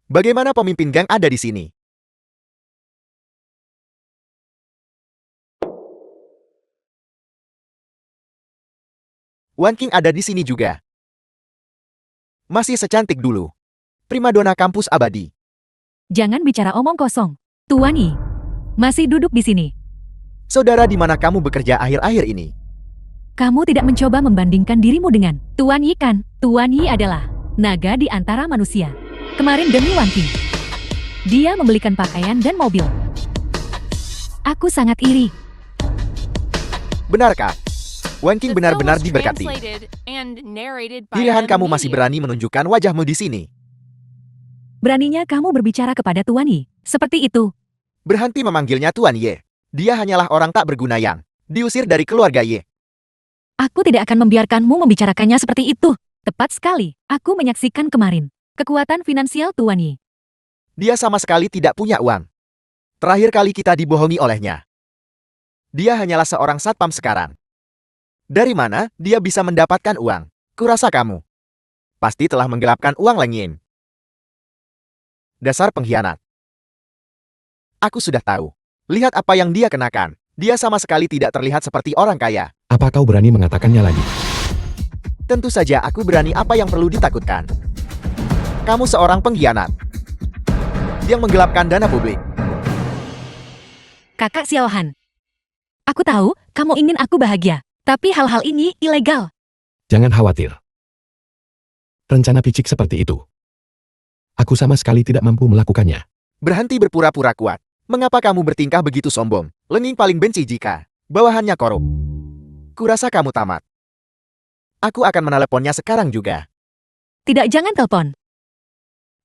Bagaimana pemimpin geng ada di sini? Wan King ada di sini juga. Masih secantik dulu. Primadona kampus abadi. Jangan bicara omong kosong. Tuan Yi. Masih duduk di sini. Saudara, di mana kamu bekerja akhir-akhir ini? Kamu tidak mencoba membandingkan dirimu dengan Tuan Yi kan? Tuan Yi adalah naga di antara manusia. Kemarin demi Wan King, dia membelikan pakaian dan mobil. Aku sangat iri. Benarkah? Wan King The film benar-benar was diberkati. translated and narrated by Pilihan M kamu masih Media. berani menunjukkan wajahmu di sini. Beraninya kamu berbicara kepada Tuan Yi seperti itu. Berhenti memanggilnya Tuan Ye. Dia hanyalah orang tak berguna yang diusir dari keluarga Ye. Aku tidak akan membiarkanmu membicarakannya seperti itu. Tepat sekali, aku menyaksikan kemarin kekuatan finansial Tuan Yi. Dia sama sekali tidak punya uang. Terakhir kali kita dibohongi olehnya. Dia hanyalah seorang satpam sekarang. Dari mana dia bisa mendapatkan uang? Kurasa kamu pasti telah menggelapkan uang Lengyin. Dasar pengkhianat. Aku sudah tahu. Lihat apa yang dia kenakan. Dia sama sekali tidak terlihat seperti orang kaya. Apa kau berani mengatakannya lagi? Tentu saja aku berani, apa yang perlu ditakutkan. Kamu seorang pengkhianat yang menggelapkan dana publik. Kakak Xiao Han. Aku tahu, kamu ingin aku bahagia. Tapi hal-hal ini ilegal. Jangan khawatir. Rencana picik seperti itu. Aku sama sekali tidak mampu melakukannya. Berhenti berpura-pura kuat. Mengapa kamu bertingkah begitu sombong? Lening paling benci jika bawahannya korup. Kurasa kamu tamat. Aku akan meneleponnya sekarang juga. Tidak, jangan telepon.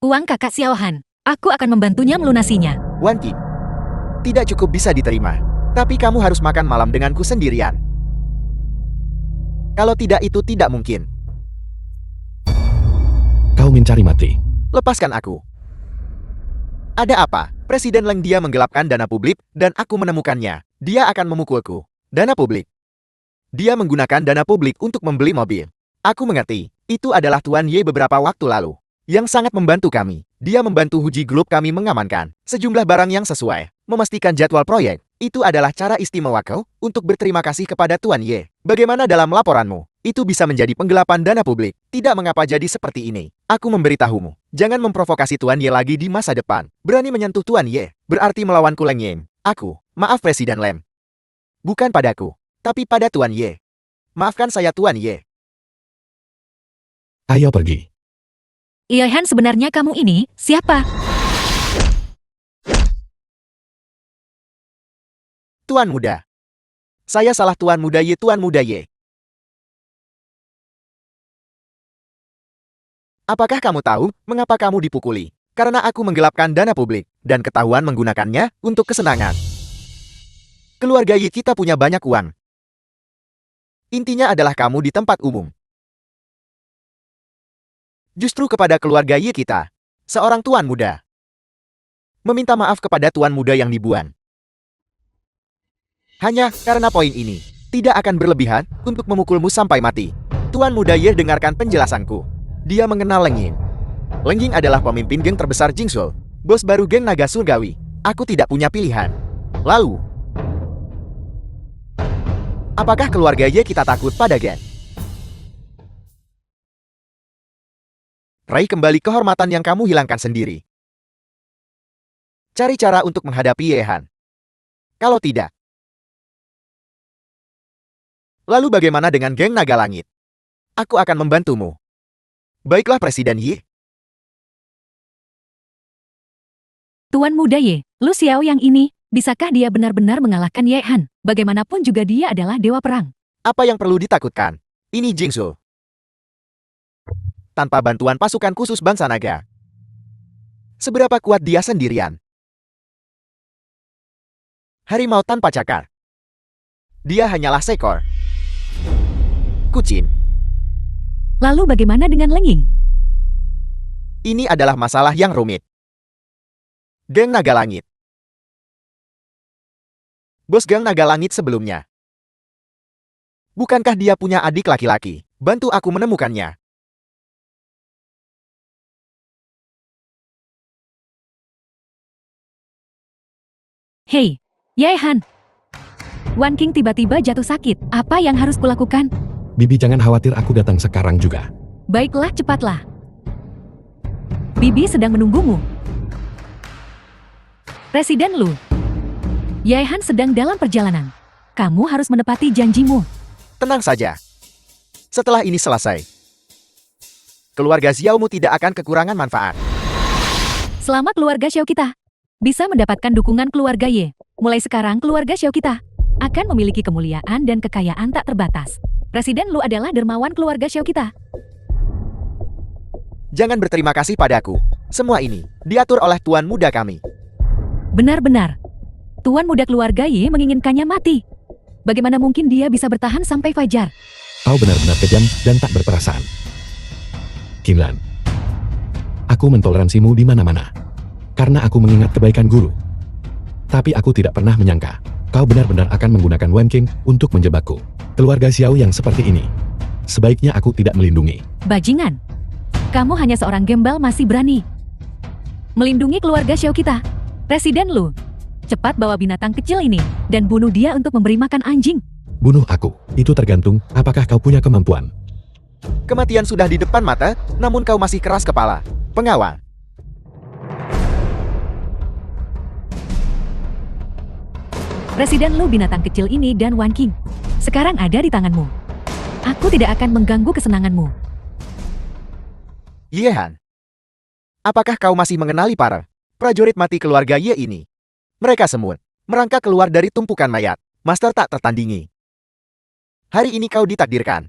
Uang kakak Xiao Han. Aku akan membantunya melunasinya. Wan King, tidak cukup bisa diterima. Tapi kamu harus makan malam denganku sendirian. Kalau tidak, itu tidak mungkin. Kau mencari mati. Lepaskan aku. Ada apa? Presiden Leng dia menggelapkan dana publik dan aku menemukannya. Dia akan memukulku. Dana publik. Dia menggunakan dana publik untuk membeli mobil. Aku mengerti. Itu adalah Tuan Ye beberapa waktu lalu. Yang sangat membantu kami. Dia membantu Huji Group kami mengamankan sejumlah barang yang sesuai. Memastikan jadwal proyek. Itu adalah cara istimewa kau untuk berterima kasih kepada Tuan Ye. Bagaimana dalam laporanmu? Itu bisa menjadi penggelapan dana publik. Tidak mengapa jadi seperti ini. Aku memberitahumu. Jangan memprovokasi Tuan Ye lagi di masa depan. Berani menyentuh Tuan Ye berarti melawanku Leng Yin. Aku, maaf Presiden Lem. Bukan padaku, tapi pada Tuan Ye. Maafkan saya Tuan Ye. Ayo pergi. Iya Han, sebenarnya kamu ini siapa? Tuan Muda. Saya salah Tuan Muda Ye, Tuan Muda Ye. Apakah kamu tahu mengapa kamu dipukuli? Karena aku menggelapkan dana publik dan ketahuan menggunakannya untuk kesenangan. Keluarga Ye kita punya banyak uang. Intinya adalah kamu di tempat umum. Justru kepada keluarga Ye kita, seorang tuan muda meminta maaf kepada tuan muda yang dibuang. Hanya karena poin ini, tidak akan berlebihan untuk memukulmu sampai mati. Tuan Muda Ye, dengarkan penjelasanku. Dia mengenal Leng Yin. Leng Yin adalah pemimpin geng terbesar Jingsul, bos baru geng naga surgawi. Aku tidak punya pilihan. Lalu, apakah keluarga Ye kita takut pada geng? Raih kembali kehormatan yang kamu hilangkan sendiri. Cari cara untuk menghadapi Ye Han. Kalau tidak, lalu bagaimana dengan geng naga langit? Aku akan membantumu. Baiklah Presiden Yi. Tuan muda Ye, Lu Xiao yang ini, bisakah dia benar-benar mengalahkan Ye Han? Bagaimanapun juga dia adalah dewa perang. Apa yang perlu ditakutkan? Ini Jingsu. Tanpa bantuan pasukan khusus bangsa naga. Seberapa kuat dia sendirian? Harimau tanpa cakar. Dia hanyalah seekor kucing. Lalu bagaimana dengan Leng Ying? Ini adalah masalah yang rumit. Geng Naga Langit. Bos Geng Naga Langit sebelumnya. Bukankah dia punya adik laki-laki? Bantu aku menemukannya. Hei, Ye Han. Wan King tiba-tiba jatuh sakit. Apa yang harus kulakukan? Bibi jangan khawatir, aku datang sekarang juga. Baiklah, cepatlah. Bibi sedang menunggumu. Presiden Lu. Ye Han sedang dalam perjalanan. Kamu harus menepati janjimu. Tenang saja. Setelah ini selesai, keluarga Xiaomu tidak akan kekurangan manfaat. Selama keluarga Xiao kita bisa mendapatkan dukungan keluarga Ye, mulai sekarang keluarga Xiao kita akan memiliki kemuliaan dan kekayaan tak terbatas. Presiden Lu adalah dermawan keluarga Xiao kita. Jangan berterima kasih padaku. Semua ini diatur oleh tuan muda kami. Benar-benar. Tuan muda keluarga Ye menginginkannya mati. Bagaimana mungkin dia bisa bertahan sampai fajar? Kau benar-benar kejam dan tak berperasaan. Qinglan, aku mentoleransimu di mana-mana. Karena aku mengingat kebaikan guru. Tapi aku tidak pernah menyangka, kau benar-benar akan menggunakan Wan King untuk menjebakku. Keluarga Xiao yang seperti ini. Sebaiknya aku tidak melindungi. Bajingan. Kamu hanya seorang gembel masih berani melindungi keluarga Xiao kita. Presiden Lu, cepat bawa binatang kecil ini dan bunuh dia untuk memberi makan anjing. Bunuh aku, itu tergantung apakah kau punya kemampuan. Kematian sudah di depan mata, namun kau masih keras kepala. Pengawal. Presiden Lu, binatang kecil ini dan Wan King sekarang ada di tanganmu. Aku tidak akan mengganggu kesenanganmu. Ye Han. Apakah kau masih mengenali para prajurit mati keluarga Ye ini? Mereka semut merangkak keluar dari tumpukan mayat. Master tak tertandingi. Hari ini kau ditakdirkan.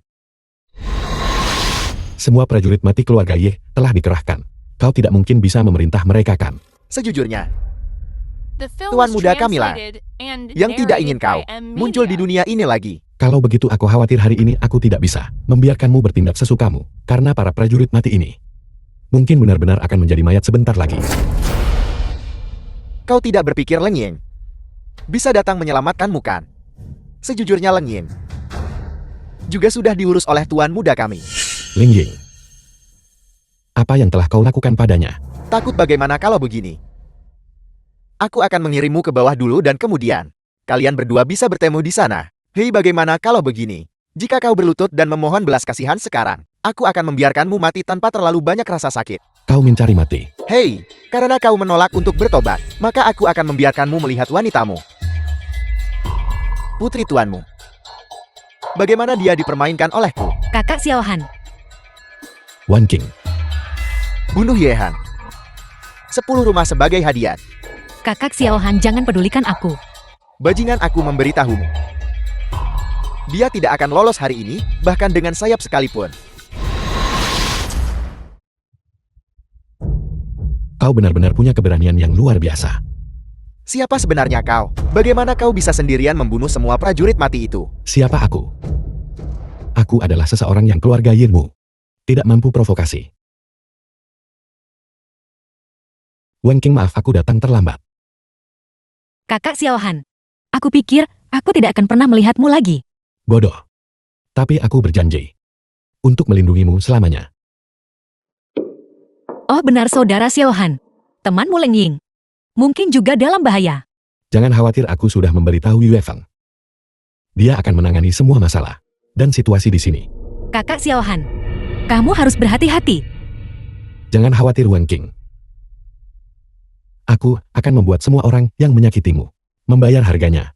Semua prajurit mati keluarga Ye telah dikerahkan. Kau tidak mungkin bisa memerintah mereka kan? Sejujurnya, The film Tuan was muda Kamila, translated and yang tidak ingin narrated kau by M muncul di Media. dunia ini lagi. Kalau begitu aku khawatir hari ini aku tidak bisa membiarkanmu bertindak sesukamu. Karena para prajurit mati ini mungkin benar-benar akan menjadi mayat sebentar lagi. Kau tidak berpikir Leng Ying bisa datang menyelamatkanmu kan? Sejujurnya Leng Ying juga sudah diurus oleh tuan muda kami. Leng Ying, apa yang telah kau lakukan padanya? Takut bagaimana kalau begini? Aku akan mengirimmu ke bawah dulu dan kemudian kalian berdua bisa bertemu di sana. Hei, bagaimana kalau begini? Jika kau berlutut dan memohon belas kasihan sekarang, aku akan membiarkanmu mati tanpa terlalu banyak rasa sakit. Kau mencari mati. Hei, karena kau menolak untuk bertobat, maka aku akan membiarkanmu melihat wanitamu. Putri tuanmu. Bagaimana dia dipermainkan olehku? Kakak Xiao Han, Wan King, Bunuh Ye Han. 10 rumah sebagai hadiah. kakak Xiao Han, jangan pedulikan aku. Bajingan, aku memberitahumu. Dia tidak akan lolos hari ini, bahkan dengan sayap sekalipun. kau benar-benar punya keberanian yang luar biasa. Siapa sebenarnya kau? Bagaimana kau bisa sendirian membunuh semua prajurit mati itu? Siapa aku? Aku adalah seseorang yang keluarga Yirmu tidak mampu provokasi. Wan King, maaf aku datang terlambat. Kakak Xiao Han, aku pikir aku tidak akan pernah melihatmu lagi. Bodoh. Tapi aku berjanji untuk melindungimu selamanya. Oh benar saudara Xiao Han, temanmu Leng Ying mungkin juga dalam bahaya. Jangan khawatir, aku sudah memberitahu Yue Feng. Dia akan menangani semua masalah dan situasi di sini. Kakak Xiao Han, kamu harus berhati-hati. Jangan khawatir Wan King. Aku akan membuat semua orang yang menyakitimu membayar harganya.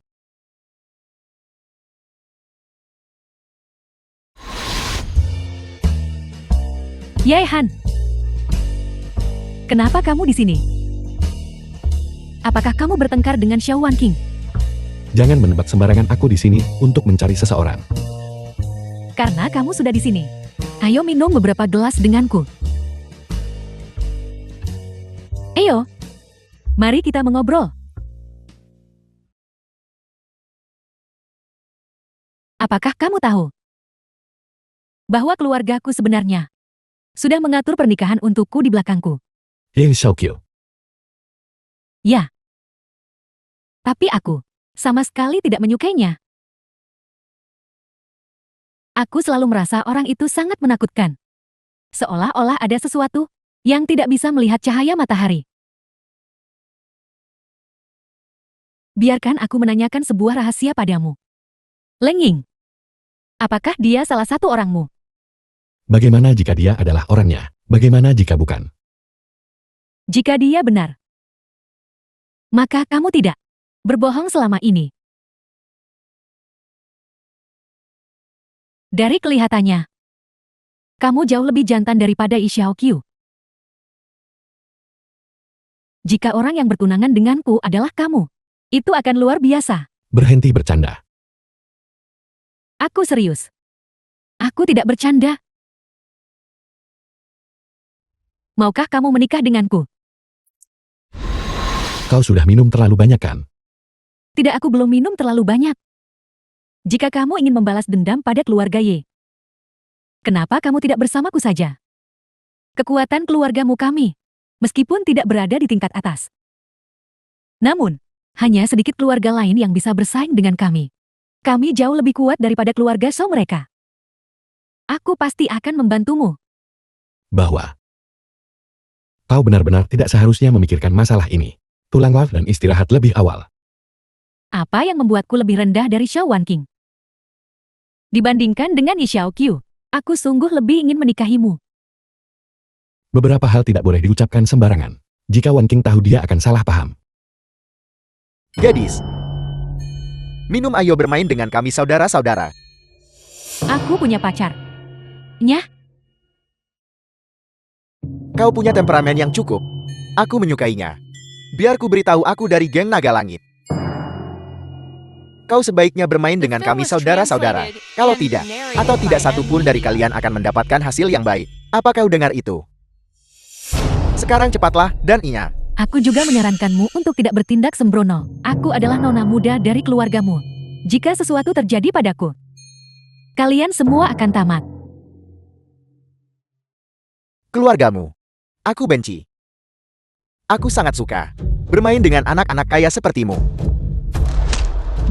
Yae Han. Kenapa kamu di sini? Apakah kamu bertengkar dengan Xiao Wan King? Jangan menebak sembarangan, aku di sini untuk mencari seseorang. Karena kamu sudah di sini. Ayo minum beberapa gelas denganku. Ayo. Mari kita mengobrol. Apakah kamu tahu bahwa keluargaku sebenarnya sudah mengatur pernikahan untukku di belakangku? Ye Xiaoqiu. Ya. Tapi aku sama sekali tidak menyukainya. Aku selalu merasa orang itu sangat menakutkan. Seolah-olah ada sesuatu yang tidak bisa melihat cahaya matahari. Biarkan aku menanyakan sebuah rahasia padamu. Leng Ying, apakah dia salah satu orangmu? Bagaimana jika dia adalah orangnya? Bagaimana jika bukan? Jika dia benar, maka kamu tidak berbohong selama ini. Dari kelihatannya, kamu jauh lebih jantan daripada Yi Xiaoqiu. Jika orang yang bertunangan denganku adalah kamu, itu akan luar biasa. Berhenti bercanda. Aku serius. Aku tidak bercanda. Maukah kamu menikah denganku? Kau sudah minum terlalu banyak kan? Tidak, aku belum minum terlalu banyak. Jika kamu ingin membalas dendam pada keluarga Ye, kenapa kamu tidak bersamaku saja? Kekuatan keluargamu kami, meskipun tidak berada di tingkat atas. Namun, hanya sedikit keluarga lain yang bisa bersaing dengan kami. Kami jauh lebih kuat daripada keluarga Shou mereka. Aku pasti akan membantumu. Bahwa kau benar-benar tidak seharusnya memikirkan masalah ini. Pulanglah dan istirahat lebih awal. Apa yang membuatku lebih rendah dari Xiao Wan King? Dibandingkan dengan Yi Xiaoqiu, aku sungguh lebih ingin menikahimu. Beberapa hal tidak boleh diucapkan sembarangan. Jika Wan King tahu, dia akan salah paham. Gadis, minum, ayo bermain dengan kami saudara-saudara. Aku punya pacar. Nyah, Kau punya temperamen yang cukup. Aku menyukainya. Biar ku beritahu, aku dari geng Naga Langit. Kau sebaiknya bermain dengan kami saudara-saudara. Kalau tidak, atau tidak satu pun dari kalian akan mendapatkan hasil yang baik. Apa kau dengar itu? Sekarang cepatlah dan ingat. aku juga menyarankanmu untuk tidak bertindak sembrono. Aku adalah nona muda dari keluargamu. Jika sesuatu terjadi padaku, kalian semua akan tamat. Keluargamu. Aku benci. Aku sangat suka bermain dengan anak-anak kaya sepertimu.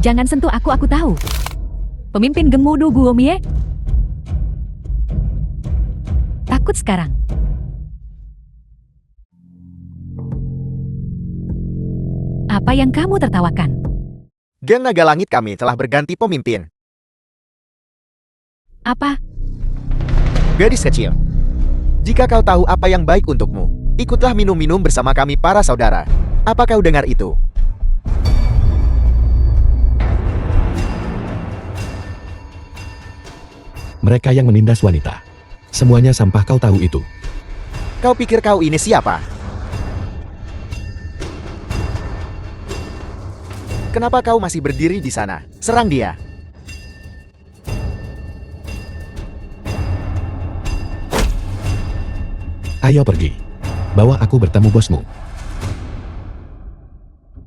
Jangan sentuh aku tahu. Pemimpin Gemudu Guomie. Takut sekarang. Apa yang kamu tertawakan? Geng Naga Langit kami telah berganti pemimpin. Apa? Gadis kecil, jika kau tahu apa yang baik untukmu, ikutlah minum-minum bersama kami para saudara. Apa kau dengar itu? Mereka yang menindas wanita. Semuanya sampah, kau tahu itu. Kau pikir kau ini siapa? Kenapa kau masih berdiri di sana? Serang dia. Ayo pergi. Bawa aku bertemu bosmu.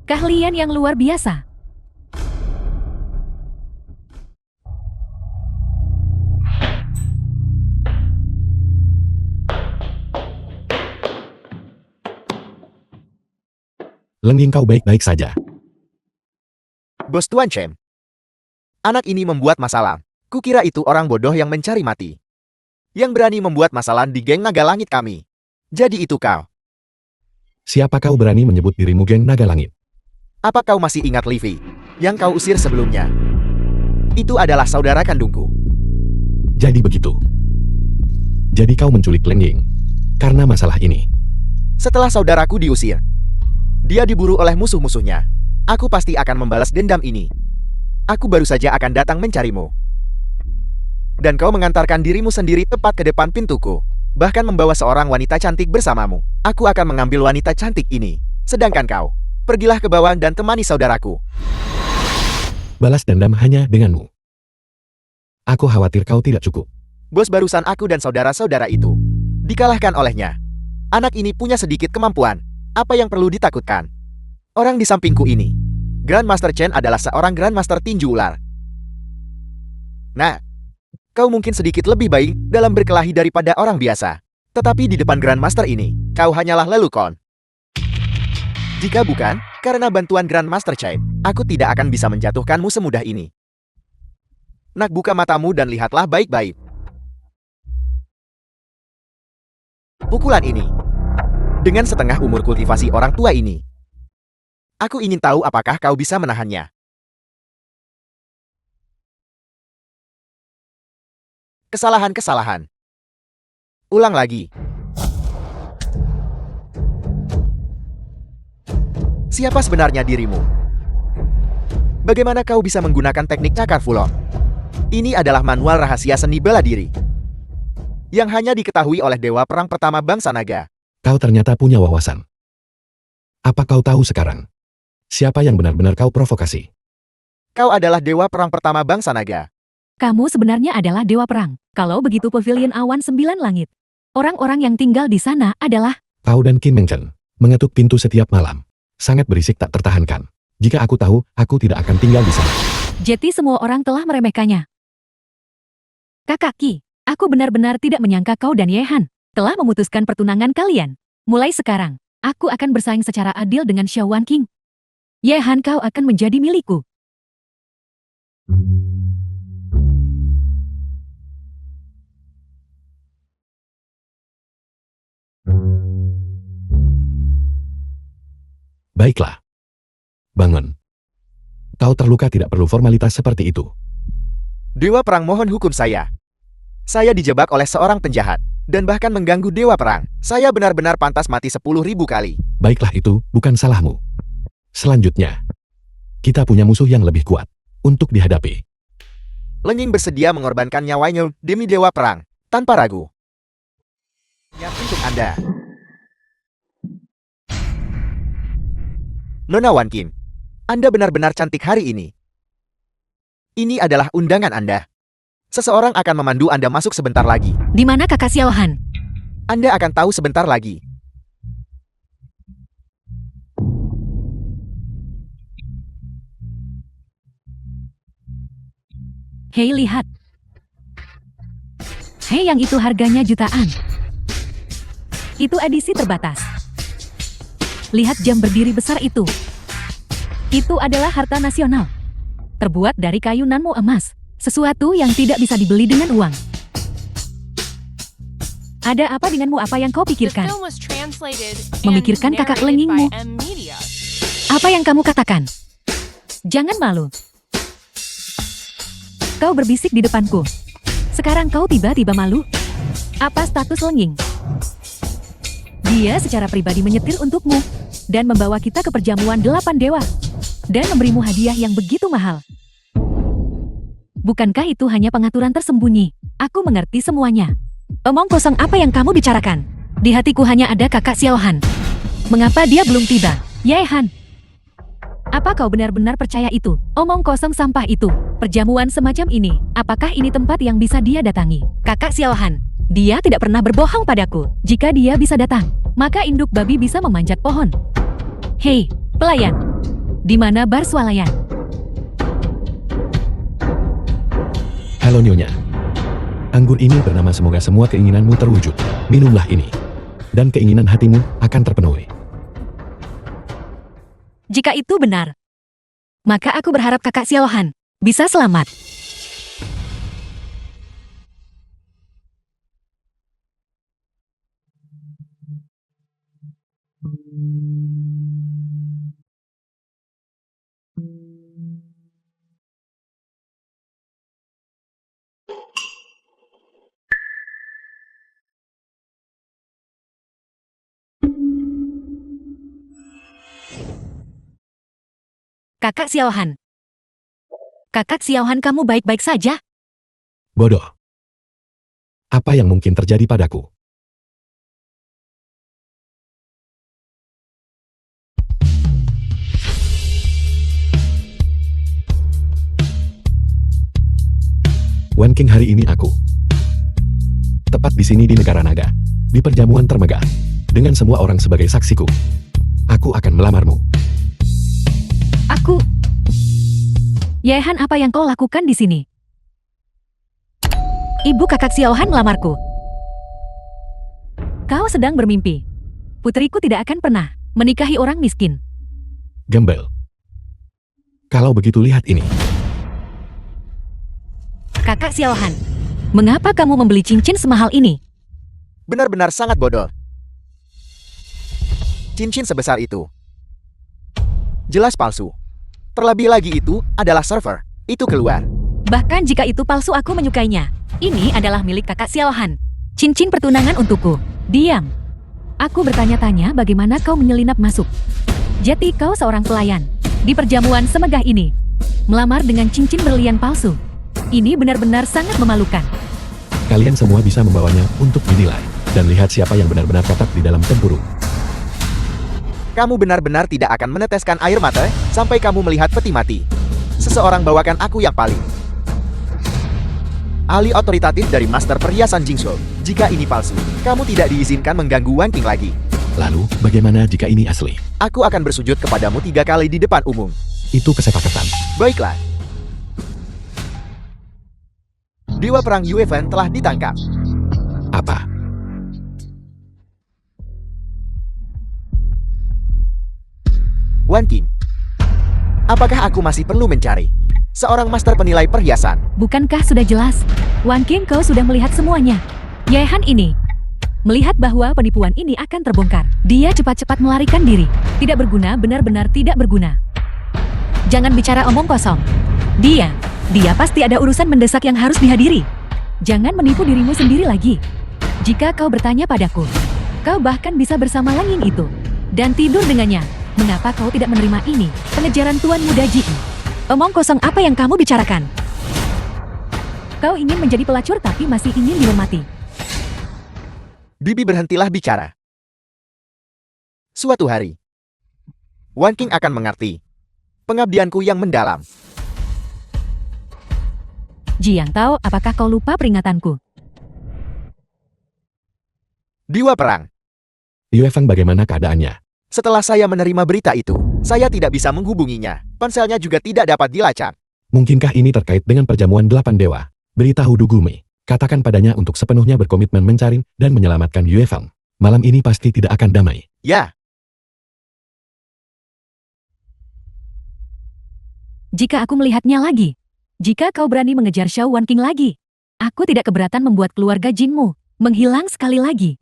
Keahlian yang luar biasa. Leng Ying, kau baik-baik saja. Bos Tuan Chen. Anak ini membuat masalah. Kukira itu orang bodoh yang mencari mati. Yang berani membuat masalah di geng Naga Langit kami. Jadi itu kau. Siapa kau berani menyebut dirimu geng Naga Langit? Apa kau masih ingat Livy yang kau usir sebelumnya? Itu adalah saudara kandungku. Jadi begitu. Jadi kau menculik Leng Ying karena masalah ini. Setelah saudaraku diusir, Dia diburu oleh musuh-musuhnya. Aku pasti akan membalas dendam ini. Aku baru saja akan datang mencarimu. Dan kau mengantarkan dirimu sendiri tepat ke depan pintuku. Bahkan membawa seorang wanita cantik bersamamu. Aku akan mengambil wanita cantik ini. Sedangkan kau, pergilah ke bawah dan temani saudaraku. Balas dendam hanya denganmu. Aku khawatir kau tidak cukup. Bos barusan aku dan saudara-saudara itu dikalahkan olehnya. Anak ini punya sedikit kemampuan. Apa yang perlu ditakutkan? Orang di sampingku ini, Grandmaster Chen adalah seorang Grandmaster tinju ular. Nah, kau mungkin sedikit lebih baik dalam berkelahi daripada orang biasa. Tetapi di depan Grandmaster ini, kau hanyalah lelukon. Jika bukan, karena bantuan Grandmaster Chen, aku tidak akan bisa menjatuhkanmu semudah ini. Nak, buka matamu dan lihatlah baik-baik. Pukulan ini, dengan setengah umur kultivasi orang tua ini, aku ingin tahu apakah kau bisa menahannya. Kesalahan-kesalahan. Ulang lagi. Siapa sebenarnya dirimu? Bagaimana kau bisa menggunakan teknik cakar Fulon? Ini adalah manual rahasia seni bela diri yang hanya diketahui oleh Dewa Perang Pertama Bangsa Naga. Kau ternyata punya wawasan. Apa kau tahu sekarang? Siapa yang benar-benar kau provokasi? Kau adalah Dewa Perang Pertama Bangsa Naga. Kamu sebenarnya adalah dewa perang. Kalau begitu pavilion awan 9 langit. Orang-orang yang tinggal di sana adalah... Kau dan Kim Mengchen mengetuk pintu setiap malam. Sangat berisik tak tertahankan. Jika aku tahu, aku tidak akan tinggal di sana. Jadi semua orang telah meremehkannya. Kakak Ki, aku benar-benar tidak menyangka kau dan Yehan telah memutuskan pertunangan kalian. Mulai sekarang, aku akan bersaing secara adil dengan Xiaowan King. Yehan, kau akan menjadi milikku. Baiklah. Bangun. Kau terluka, tidak perlu formalitas seperti itu. Dewa Perang mohon hukum saya. Saya dijebak oleh seorang penjahat dan bahkan mengganggu Dewa Perang. Saya benar-benar pantas mati 10.000 kali. Baiklah, itu bukan salahmu. Selanjutnya, kita punya musuh yang lebih kuat untuk dihadapi. Lenying bersedia mengorbankan nyawanya demi Dewa Perang tanpa ragu. Ya, untuk Anda. Nona Wan Kim, Anda benar-benar cantik hari ini. Ini adalah undangan Anda. Seseorang akan memandu Anda masuk sebentar lagi. Di mana kakak Xiaohan? Anda akan tahu sebentar lagi. Hei, lihat. Hei, yang itu harganya jutaan. Itu edisi terbatas. Lihat jam berdiri besar itu. Itu adalah harta nasional. Terbuat dari kayu nanmu emas. Sesuatu yang tidak bisa dibeli dengan uang. Ada apa denganmu? Apa yang kau The pikirkan? film was translated Memikirkan and kakak narrated lengingmu. by M Media. Apa yang kamu katakan? Jangan malu. Kau berbisik di depanku. Sekarang kau tiba-tiba malu? Apa status Lenging? Dia secara pribadi menyetir untukmu dan membawa kita ke perjamuan 8 dewa dan memberimu hadiah yang begitu mahal. Bukankah itu hanya pengaturan tersembunyi? Aku mengerti semuanya. Omong kosong apa yang kamu bicarakan? Di hatiku hanya ada kakak Xiaohan. Mengapa dia belum tiba? Yehan. Apa kau benar-benar percaya itu? Omong kosong sampah itu. Perjamuan semacam ini, apakah ini tempat yang bisa dia datangi? Kakak Xiaohan. Dia tidak pernah berbohong padaku. Jika dia bisa datang, maka induk babi bisa memanjat pohon. Hei, pelayan. Di mana bar swalayan? Halo Nyonya. Anggur ini bernama semoga semua keinginanmu terwujud. Minumlah ini. Dan keinginan hatimu akan terpenuhi. Jika itu benar, maka aku berharap kakak Xiaohan bisa selamat. Kakak Xiaohan. Kakak Xiaohan, kamu baik-baik saja? Bodoh. Apa yang mungkin terjadi padaku? Wan King, hari ini aku tepat di sini di negara naga, di perjamuan termegah, dengan semua orang sebagai saksiku. Aku akan melamarmu. Aku... Yehan, apa yang kau lakukan di sini? Ibu kakak Xiaohan melamarku. Kau sedang bermimpi. Putriku tidak akan pernah menikahi orang miskin. Gembel. Kalau begitu lihat ini. Kakak Xiaohan, mengapa kamu membeli cincin semahal ini? Benar-benar sangat bodoh. Cincin sebesar itu jelas palsu. Terlebih lagi itu adalah server. Itu keluar. Bahkan jika itu palsu, aku menyukainya. Ini adalah milik kakak Xiaohan. Cincin pertunangan untukku. Diam. Aku bertanya-tanya bagaimana kau menyelinap masuk. Jadi kau seorang pelayan di perjamuan semegah ini, melamar dengan cincin berlian palsu. Ini benar-benar sangat memalukan. Kalian semua bisa membawanya untuk dinilai, dan lihat siapa yang benar-benar katak di dalam tempurung. Kamu benar-benar tidak akan meneteskan air mata sampai kamu melihat peti mati. Seseorang bawakan aku yang paling ahli otoritatif dari Master Perhiasan Jingzhou. Jika ini palsu, kamu tidak diizinkan mengganggu Wan King lagi. Lalu, bagaimana jika ini asli? Aku akan bersujud kepadamu 3 kali di depan umum. Itu kesepakatan. Baiklah. Dewa Perang Yue Fan telah ditangkap. Apa? Wan King, apakah aku masih perlu mencari seorang master penilai perhiasan? Bukankah sudah jelas? Wan King, kau sudah melihat semuanya. Yehan ini melihat bahwa penipuan ini akan terbongkar. Dia cepat-cepat melarikan diri. Tidak berguna, benar-benar tidak berguna. Jangan bicara omong kosong. Dia pasti ada urusan mendesak yang harus dihadiri. Jangan menipu dirimu sendiri lagi. Jika kau bertanya padaku, kau bahkan bisa bersama Langing itu dan tidur dengannya. Mengapa kau tidak menerima ini? Pengejaran Tuan Muda Ji. Omong kosong apa yang kamu bicarakan? Kau ingin menjadi pelacur tapi masih ingin dihormati. Bibi, berhentilah bicara. Suatu hari, Wan King akan mengerti pengabdianku yang mendalam. Jiang Tao, apakah kau lupa peringatanku? Dewa Perang, Yue Fang, bagaimana keadaannya? setelah saya menerima berita itu, saya tidak bisa menghubunginya. Ponselnya juga tidak dapat dilacak. Mungkinkah ini terkait dengan perjamuan 8 dewa? Beritahu Du Gumei. Katakan padanya untuk sepenuhnya berkomitmen mencari dan menyelamatkan Yue Fang. Malam ini pasti tidak akan damai. Ya, Jika aku melihatnya lagi, jika kau berani mengejar Xiao Wan King lagi, aku tidak keberatan membuat keluarga Jingmu menghilang sekali lagi.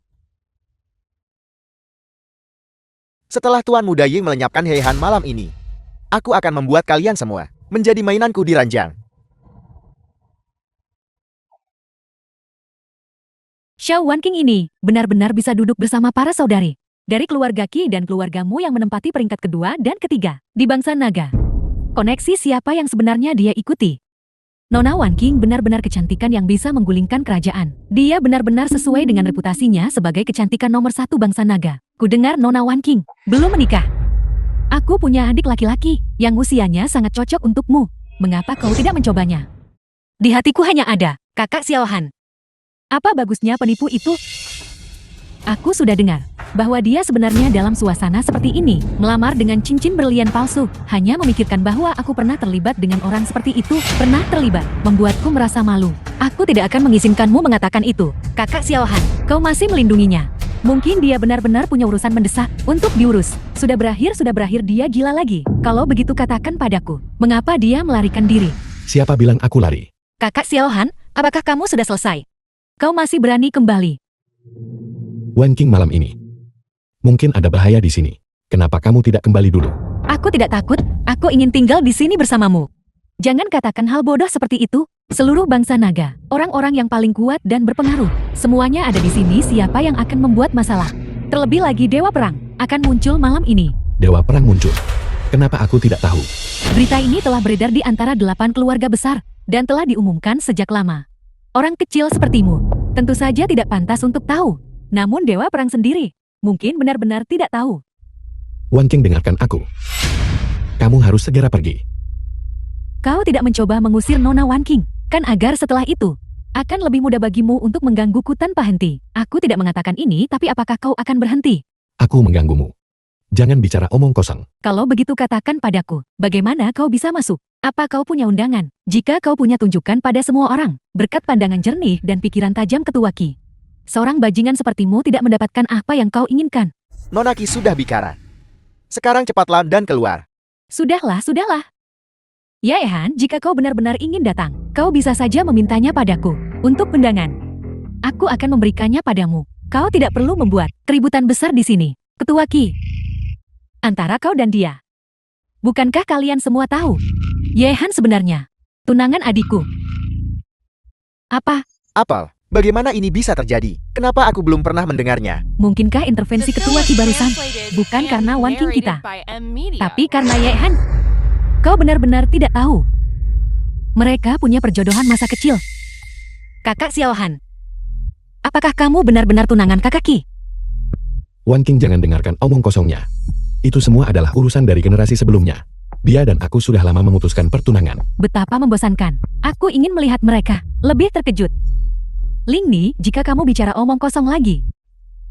setelah Tuan Muda Ying melenyapkan Heihan malam ini, aku akan membuat kalian semua menjadi mainanku di ranjang. Xiao Wan King ini benar-benar bisa duduk bersama para saudari dari keluarga Qi dan keluargamu yang menempati peringkat kedua dan ketiga di bangsa naga. Koneksi siapa yang sebenarnya dia ikuti? Nona Wan King benar-benar kecantikan yang bisa menggulingkan kerajaan. Dia benar-benar sesuai dengan reputasinya sebagai kecantikan nomor 1 bangsa naga. Kudengar Nona Wan King belum menikah. Aku punya adik laki-laki yang usianya sangat cocok untukmu. Mengapa kau tidak mencobanya? Di hatiku hanya ada kakak Xiaohan. Apa bagusnya penipu itu? Aku sudah dengar bahwa dia sebenarnya dalam suasana seperti ini, melamar dengan cincin berlian palsu, hanya memikirkan bahwa aku pernah terlibat dengan orang seperti itu, pernah terlibat, membuatku merasa malu. Aku tidak akan mengizinkanmu mengatakan itu. Kakak Xiaohan, kau masih melindunginya. Mungkin dia benar-benar punya urusan mendesak untuk diurus. Sudah berakhir dia gila lagi. Kalau begitu katakan padaku, mengapa dia melarikan diri? Siapa bilang aku lari? Kakak Xiaohan, apakah kamu sudah selesai? Kau masih berani kembali? Wan King, malam ini mungkin ada bahaya di sini. Kenapa kamu tidak kembali dulu? Aku tidak takut, aku ingin tinggal di sini bersamamu. Jangan katakan hal bodoh seperti itu. Seluruh bangsa naga, orang-orang yang paling kuat dan berpengaruh, semuanya ada di sini. Siapa yang akan membuat masalah? Terlebih lagi Dewa Perang akan muncul malam ini. Dewa Perang muncul. Kenapa aku tidak tahu? Berita ini telah beredar di antara 8 keluarga besar dan telah diumumkan sejak lama. Orang kecil sepertimu tentu saja tidak pantas untuk tahu. Namun Dewa Perang sendiri mungkin benar-benar tidak tahu. Wan King, dengarkan aku. Kamu harus segera pergi. Kau tidak mencoba mengusir Nona Wan King, kan agar setelah itu akan lebih mudah bagimu untuk menggangguku tanpa henti. Aku tidak mengatakan ini, tapi apakah kau akan berhenti? Aku mengganggumu. Jangan bicara omong kosong. Kalau begitu katakan padaku, bagaimana kau bisa masuk? Apa kau punya undangan? Jika kau punya, tunjukkan pada semua orang. Berkat pandangan jernih dan pikiran tajam Ketua Ki, seorang bajingan sepertimu tidak mendapatkan apa yang kau inginkan. Nona Ki sudah bicara. Sekarang cepatlah dan keluar. Sudahlah, sudahlah. Ya Ehan, jika kau benar-benar ingin datang, kau bisa saja memintanya padaku. Untuk undangan, aku akan memberikannya padamu. Kau tidak perlu membuat keributan besar di sini. Ketua Ki, antara kau dan dia, bukankah kalian semua tahu Yehan sebenarnya tunangan adikku? Apa? Apal, bagaimana ini bisa terjadi? Kenapa aku belum pernah mendengarnya? Mungkinkah intervensi The Ketua film Ki was barusan translated bukan and karena Wan King narrated kita, by M Media. tapi karena Yehan? Kau benar-benar tidak tahu. Mereka punya perjodohan masa kecil. Kakak Xiaohan, apakah kamu benar-benar tunangan kakak Ki? Wan King, jangan dengarkan omong kosongnya. Itu semua adalah urusan dari generasi sebelumnya. Dia dan aku sudah lama memutuskan pertunangan. Betapa membosankan. Aku ingin melihat mereka lebih terkejut. Ling Ni, jika kamu bicara omong kosong lagi,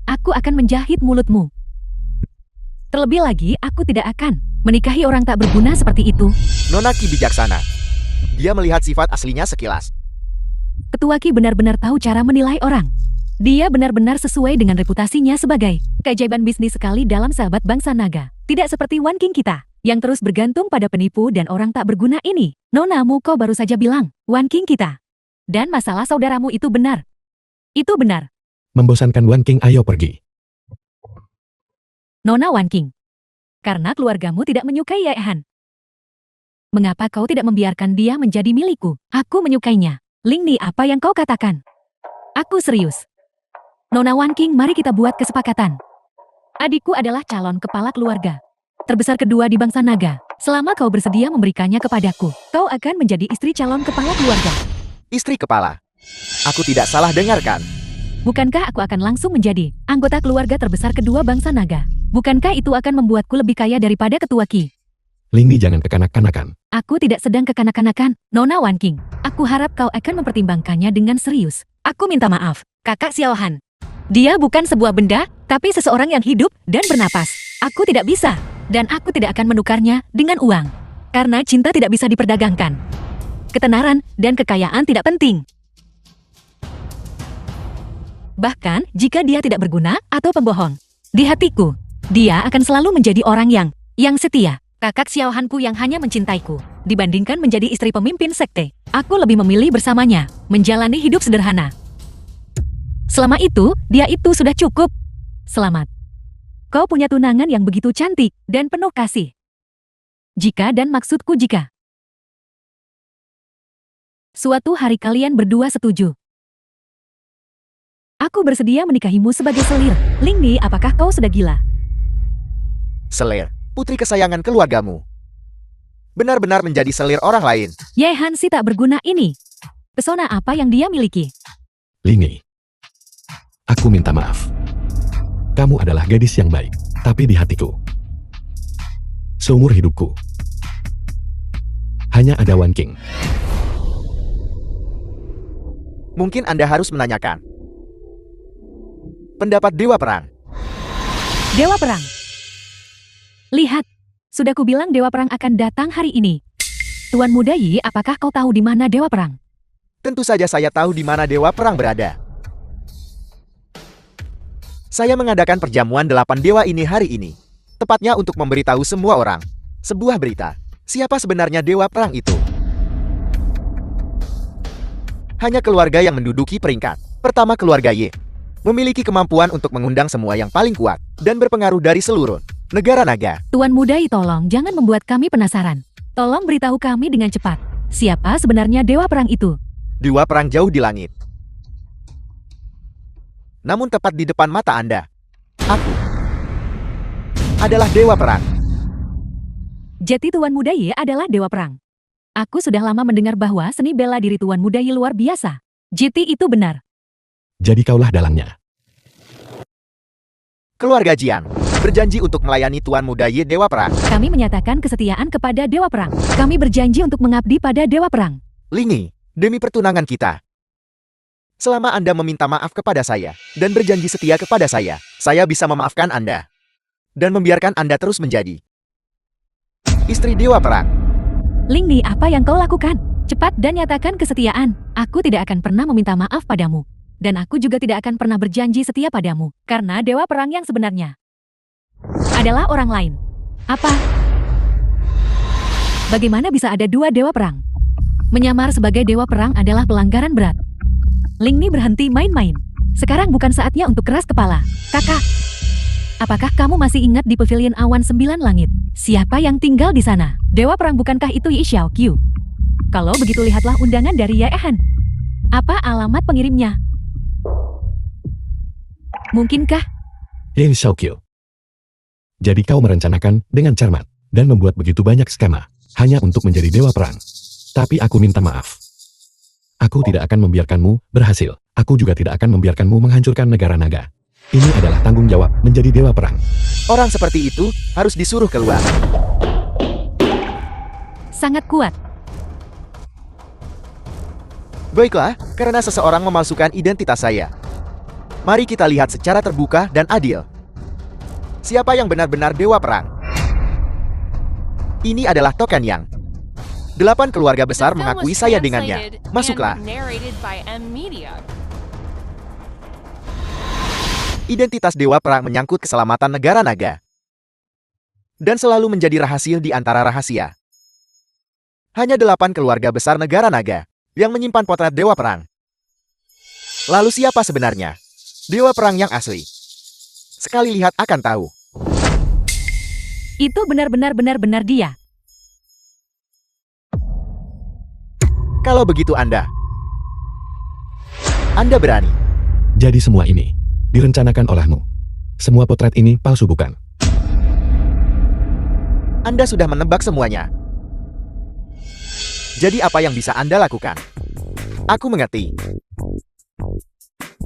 aku akan menjahit mulutmu. Terlebih lagi, aku tidak akan menikahi orang tak berguna seperti itu. Nona Ki bijaksana. Dia melihat sifat aslinya sekilas. Ketua Ki benar-benar tahu cara menilai orang. Dia benar-benar sesuai dengan reputasinya sebagai keajaiban bisnis sekali dalam sahabat bangsa naga. Tidak seperti Wan King kita, yang terus bergantung pada penipu dan orang tak berguna ini. Nonamu, kau baru saja bilang, Wan King kita. Dan masalah saudaramu itu benar. Itu benar. Membosankan Wan King, ayo pergi. Nona Wan King. Karena keluargamu tidak menyukai Yehan. Mengapa kau tidak membiarkan dia menjadi milikku? Aku menyukainya. Ling Ni, apa yang kau katakan? Aku serius. Nona Wan King, mari kita buat kesepakatan. Adikku adalah calon kepala keluarga terbesar kedua di bangsa naga. Selama kau bersedia memberikannya kepadaku, kau akan menjadi istri calon kepala keluarga. Istri kepala. Aku tidak salah dengarkan. Bukankah aku akan langsung menjadi anggota keluarga terbesar kedua bangsa naga? Bukankah itu akan membuatku lebih kaya daripada Ketua Ki? Ling Ni, jangan kekanak-kanakan. Aku tidak sedang kekanak-kanakan, Nona Wan King. Aku harap kau akan mempertimbangkannya dengan serius. Aku minta maaf, Kakak Xiaohan. Dia bukan sebuah benda, tapi seseorang yang hidup dan bernapas. Aku tidak bisa, dan aku tidak akan menukarnya dengan uang. Karena cinta tidak bisa diperdagangkan. Ketenaran dan kekayaan tidak penting. Bahkan jika dia tidak berguna atau pembohong. Di hatiku, dia akan selalu menjadi orang yang setia. Kakak Xiaohanku yang hanya mencintaiku. Dibandingkan menjadi istri pemimpin sekte, aku lebih memilih bersamanya, menjalani hidup sederhana. Selama itu, dia itu sudah cukup. Selamat. Kau punya tunangan yang begitu cantik dan penuh kasih. Jika dan maksudku jika suatu hari kalian berdua setuju, aku bersedia menikahimu sebagai selir. Ling Ni, apakah kau sudah gila? Selir, putri kesayangan keluargamu. Benar-benar menjadi selir orang lain. Yehan si tak berguna ini. Pesona apa yang dia miliki? Ling Ni, aku minta maaf. Kamu adalah gadis yang baik, tapi di hatiku, seumur hidupku, hanya ada Wan King. Mungkin Anda harus menanyakan pendapat Dewa Perang. Dewa Perang. Lihat, sudah kubilang Dewa Perang akan datang hari ini. Tuan Muda Yi, apakah kau tahu di mana Dewa Perang? Tentu saja saya tahu di mana Dewa Perang berada. Saya mengadakan perjamuan 8 dewa ini hari ini. Tepatnya untuk memberitahu semua orang sebuah berita. Siapa sebenarnya Dewa Perang itu? Hanya keluarga yang menduduki peringkat pertama, keluarga Ye. Memiliki kemampuan untuk mengundang semua yang paling kuat dan berpengaruh dari seluruh negara naga. Tuan Muda Yi, tolong jangan membuat kami penasaran. Tolong beritahu kami dengan cepat. Siapa sebenarnya Dewa Perang itu? Dewa Perang jauh di langit. Namun tepat di depan mata Anda, aku adalah Dewa Perang. Jeti Tuan Muda Yi adalah dewa perang. Aku sudah lama mendengar bahwa seni bela diri Tuan Muda Yi luar biasa. Jeti itu benar. Jadi kaulah dalangnya. Keluarga Jiang berjanji untuk melayani Tuan Muda Yi Dewa Perang. Kami menyatakan kesetiaan kepada dewa perang. Kami berjanji untuk mengabdi pada dewa perang. Lingi, demi pertunangan kita. Selama Anda meminta maaf kepada saya dan berjanji setia kepada saya bisa memaafkan Anda. Dan membiarkan Anda terus menjadi istri Dewa Perang. Lingni, apa yang kau lakukan? Cepat dan nyatakan kesetiaan. Aku tidak akan pernah meminta maaf padamu. Dan aku juga tidak akan pernah berjanji setia padamu. Karena dewa perang yang sebenarnya adalah orang lain. Apa? Bagaimana bisa ada dua dewa perang? Menyamar sebagai dewa perang adalah pelanggaran berat. Lingni, berhenti main-main. Sekarang bukan saatnya untuk keras kepala. Kakak, apakah kamu masih ingat di Pavilion Awan 9 Langit? Siapa yang tinggal di sana? Dewa perang bukankah itu Yi Xiaoqiu? Kalau begitu lihatlah undangan dari Ye Han. Apa alamat pengirimnya? Mungkinkah? Ye Xiaoqiu. Jadi kau merencanakan dengan cermat dan membuat begitu banyak skema hanya untuk menjadi dewa perang. Tapi aku minta maaf. Aku tidak akan membiarkanmu berhasil. Aku juga tidak akan membiarkanmu menghancurkan negara naga. Ini adalah tanggung jawab menjadi dewa perang. Orang seperti itu harus disuruh keluar. Sangat kuat. Baiklah, karena seseorang memalsukan identitas saya. Mari kita lihat secara terbuka dan adil. Siapa yang benar-benar dewa perang? Ini adalah token yang 8 keluarga besar The film mengakui was saya dengannya. translated Masuklah. and narrated by M Media. Identitas dewa perang menyangkut keselamatan negara naga. Dan selalu menjadi rahasia di antara rahasia. Hanya 8 keluarga besar negara naga yang menyimpan potret dewa perang. Lalu siapa sebenarnya dewa perang yang asli? Sekali lihat akan tahu. Itu benar-benar dia. Kalau begitu Anda berani. Jadi semua ini direncanakan olehmu. Semua potret ini palsu bukan? Anda sudah menebak semuanya. Jadi apa yang bisa Anda lakukan? Aku mengerti.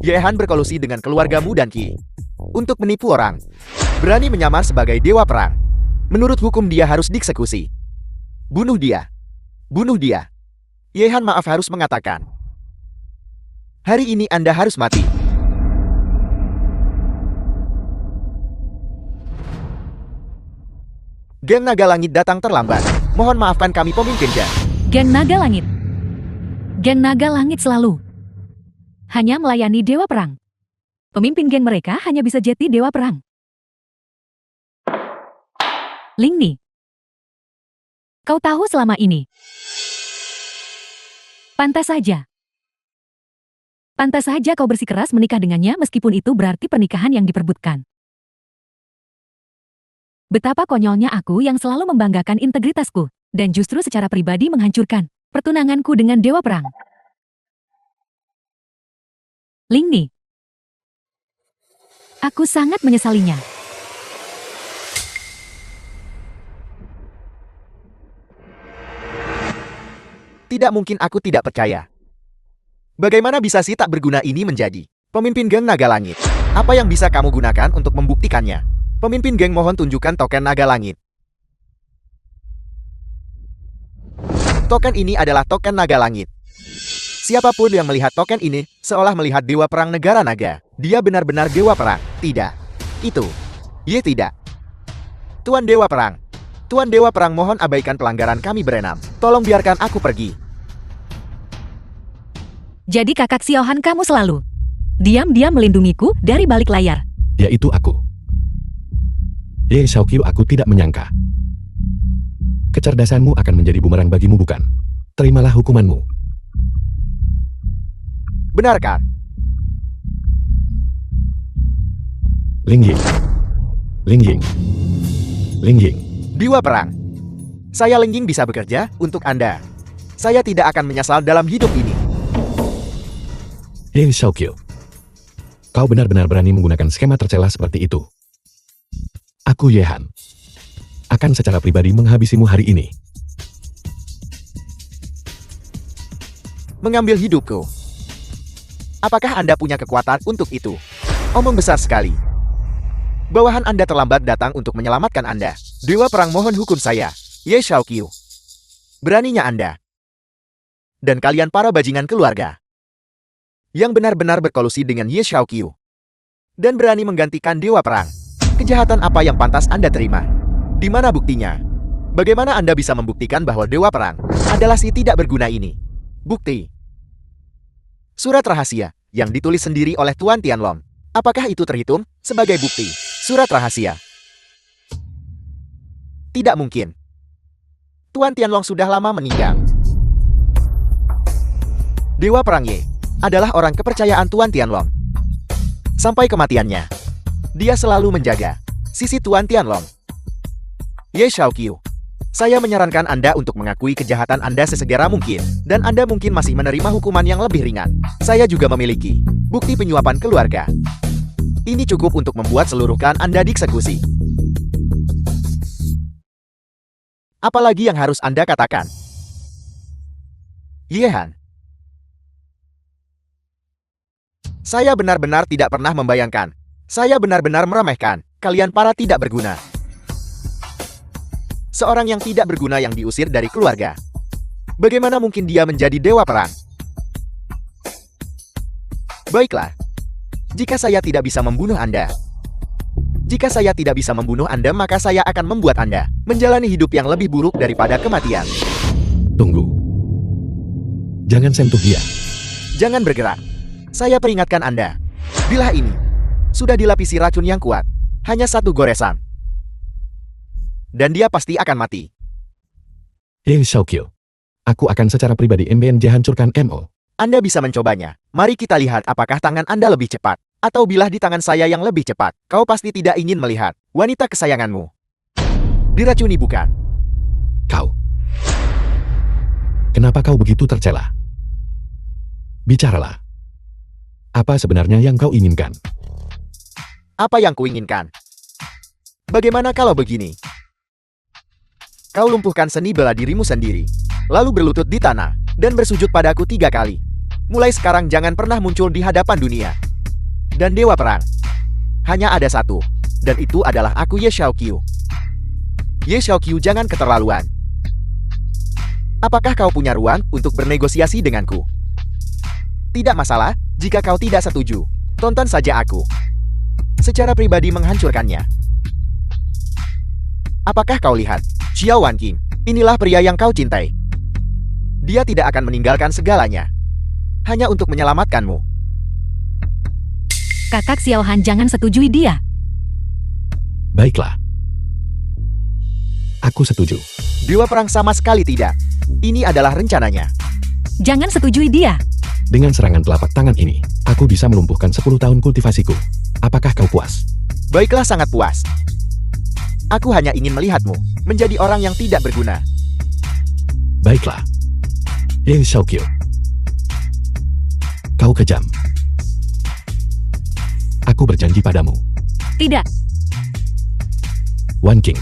Ye Han berkolusi dengan keluargamu dan Qi untuk menipu orang. Berani menyamar sebagai dewa perang. Menurut hukum dia harus dieksekusi. Bunuh dia. Bunuh dia. Ye Han maaf harus mengatakan. Hari ini Anda harus mati. Geng Naga Langit datang terlambat. Mohon maafkan kami pemimpin Geng. Geng Naga Langit. Geng Naga Langit selalu hanya melayani dewa perang. Pemimpin geng mereka hanya bisa jadi dewa perang. Lingni, kau tahu selama ini. Pantas saja. Pantas saja kau bersikeras menikah dengannya meskipun itu berarti pernikahan yang diperbutkan. Betapa konyolnya aku yang selalu membanggakan integritasku, dan justru secara pribadi menghancurkan pertunanganku dengan dewa perang. Lingni, aku sangat menyesalinya. Tidak mungkin aku tidak percaya. Bagaimana bisa si tak berguna ini menjadi pemimpin geng Naga Langit? Apa yang bisa kamu gunakan untuk membuktikannya? Pemimpin geng mohon tunjukkan token Naga Langit. Token ini adalah token Naga Langit. Siapapun yang melihat token ini, seolah melihat dewa perang negara naga. Dia benar-benar dewa perang. Tidak. Itu. Ye tidak. Tuan Dewa Perang. Tuan Dewa Perang, mohon abaikan pelanggaran kami berenam. Tolong biarkan aku pergi. Jadi kakak Xiaohan kamu selalu diam-diam melindungiku dari balik layar. Yaitu aku. Ye Xiaoqiu, aku tidak menyangka. Kecerdasanmu akan menjadi bumerang bagimu bukan? Terimalah hukumanmu. Benarkah? Lingying. Lingying. Lingying. Dewa Perang. Saya Lingying bisa bekerja untuk Anda. Saya tidak akan menyesal dalam hidup ini. Ye Xiaoqiu. Kau benar-benar berani menggunakan skema tercela seperti itu. Aku Ye Han. akan secara pribadi menghabisimu hari ini. Mengambil hidupku. Apakah Anda punya kekuatan untuk itu? Omong besar sekali. Bawahan Anda terlambat datang untuk menyelamatkan Anda. Dewa Perang mohon hukum saya, Ye Xiaoqiu. Beraninya Anda. Dan kalian para bajingan keluarga. Yang benar-benar berkolusi dengan Ye Xiaoqiu. Dan berani menggantikan Dewa Perang. Kejahatan apa yang pantas Anda terima? Di mana buktinya? Bagaimana Anda bisa membuktikan bahwa Dewa Perang adalah si tidak berguna ini? Bukti. Surat rahasia yang ditulis sendiri oleh Tuan Tianlong. Apakah itu terhitung sebagai bukti? Surat rahasia. Tidak mungkin. Tuan Tianlong sudah lama meninggal. Dewa Perang Ye adalah orang kepercayaan Tuan Tianlong. Sampai kematiannya, dia selalu menjaga sisi Tuan Tianlong. Ye Xiaoqiu, saya menyarankan Anda untuk mengakui kejahatan Anda sesegera mungkin, dan Anda mungkin masih menerima hukuman yang lebih ringan. Saya juga memiliki bukti penyuapan keluarga. Ini cukup untuk membuat seluruh klan Anda dieksekusi. Apalagi yang harus Anda katakan? Yehan. Saya benar-benar tidak pernah membayangkan. Saya benar-benar meremehkan kalian para tidak berguna. Seorang yang tidak berguna yang diusir dari keluarga. Bagaimana mungkin dia menjadi dewa perang? Baiklah. Jika saya tidak bisa membunuh Anda. Jika saya tidak bisa membunuh Anda, maka saya akan membuat Anda menjalani hidup yang lebih buruk daripada kematian. Tunggu. Jangan sentuh dia. Jangan bergerak. Saya peringatkan Anda. Bilah ini sudah dilapisi racun yang kuat. Hanya satu goresan. Dan dia pasti akan mati. Ye Xiaoqiu. Aku akan secara pribadi MBNJ hancurkan MO. Anda bisa mencobanya. Mari kita lihat apakah tangan Anda lebih cepat. Atau bilah di tangan saya yang lebih cepat. Kau pasti tidak ingin melihat wanita kesayanganmu diracuni, bukan? Kau. Kenapa kau begitu tercela? Bicaralah. Apa sebenarnya yang kau inginkan? Apa yang kuinginkan? Bagaimana kalau begini? Kau lumpuhkan seni bela dirimu sendiri, lalu berlutut di tanah, dan bersujud padaku 3 kali. Mulai sekarang jangan pernah muncul di hadapan dunia. Dan Dewa Perang hanya ada satu, dan itu adalah aku, Ye Xiaoqiu. Ye Xiaoqiu, jangan keterlaluan. Apakah kau punya ruang untuk bernegosiasi denganku? Tidak masalah, jika kau tidak setuju. Tonton saja aku secara pribadi menghancurkannya. Apakah kau lihat? Xiao Wanqing, inilah pria yang kau cintai. Dia tidak akan meninggalkan segalanya hanya untuk menyelamatkanmu. Kakak Xiao Han, jangan setujui dia. Baiklah. Aku setuju. Dewa Perang sama sekali tidak. Ini adalah rencananya. Jangan setujui dia. Dengan serangan telapak tangan ini, aku bisa melumpuhkan 10 tahun kultivasiku. Apakah kau puas? Baiklah, sangat puas. Aku hanya ingin melihatmu menjadi orang yang tidak berguna. Baiklah. Ye Xiaoqiu. Kau kejam. Aku berjanji padamu. Tidak. Wanqing.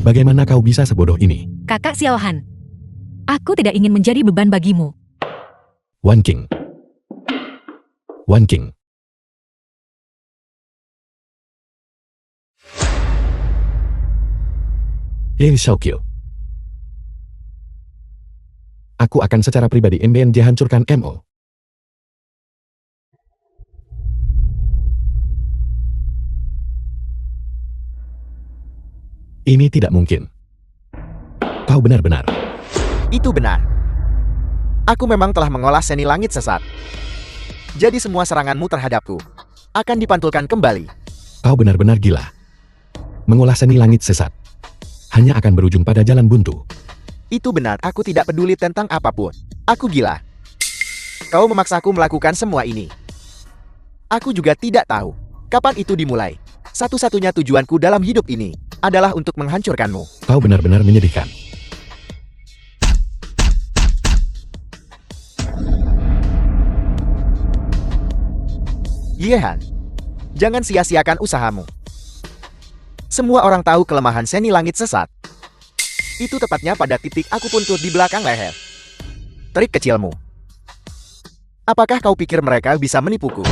Bagaimana kau bisa sebodoh ini? Kakak Xiao Han. Aku tidak ingin menjadi beban bagimu. Wanqing. Wanqing. Ye Xiaoqiu. Aku akan secara pribadi MBNJ hancurkan MO. Ini tidak mungkin. Kau benar-benar. Itu benar. Aku memang telah mengolah seni langit sesat. Jadi semua seranganmu terhadapku akan dipantulkan kembali. Kau benar-benar gila. Mengolah seni langit sesat hanya akan berujung pada jalan buntu. Itu benar, aku tidak peduli tentang apapun. Aku gila. Kau memaksaku melakukan semua ini. Aku juga tidak tahu kapan itu dimulai. Satu-satunya tujuanku dalam hidup ini adalah untuk menghancurkanmu. Kau benar-benar menyedihkan. Yehan, jangan sia-siakan usahamu. Semua orang tahu kelemahan seni langit sesat. Itu tepatnya pada titik akupuntur di belakang leher. Trik kecilmu. Apakah kau pikir mereka bisa menipuku?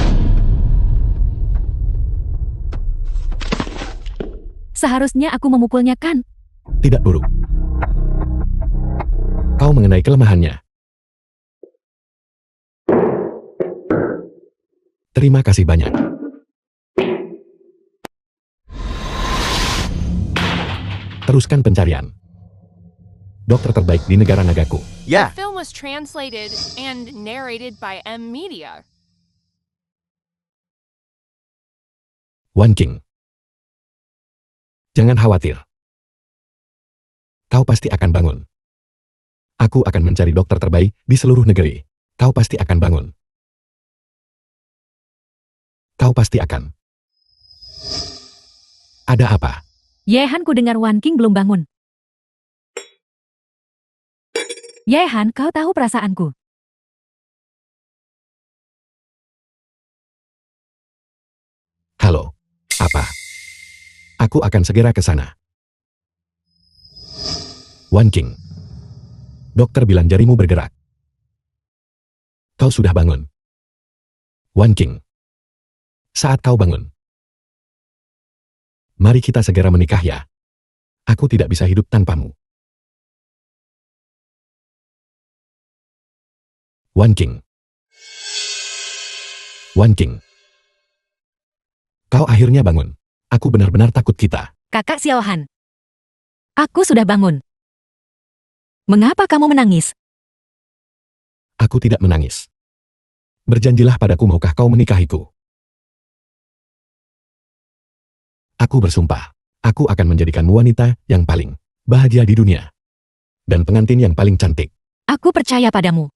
Seharusnya aku memukulnya kan? Tidak buruk. Kau mengenai kelemahannya. Terima kasih banyak. Teruskan pencarian. Dokter terbaik di negara nagaku. Ya, The film was translated and narrated by M Media. Wan King. Jangan khawatir. Kau pasti akan bangun. Aku akan mencari dokter terbaik di seluruh negeri. Kau pasti akan bangun. Kau pasti akan. Ada apa? Yehan, ku dengar Wan King belum bangun. Yehan, kau tahu perasaanku. Halo. Apa? Aku akan segera ke sana. Wan King. Dokter bilang jarimu bergerak. Kau sudah bangun. Wan King. Saat kau bangun. Mari kita segera menikah ya. Aku tidak bisa hidup tanpamu. Wan King. Wan King. Kau akhirnya bangun. Aku benar-benar takut kita. Kakak Xiaohan. Aku sudah bangun. Mengapa kamu menangis? Aku tidak menangis. Berjanjilah padaku, maukah kau menikahiku? Aku bersumpah, aku akan menjadikanmu wanita yang paling bahagia di dunia. Dan pengantin yang paling cantik. Aku percaya padamu.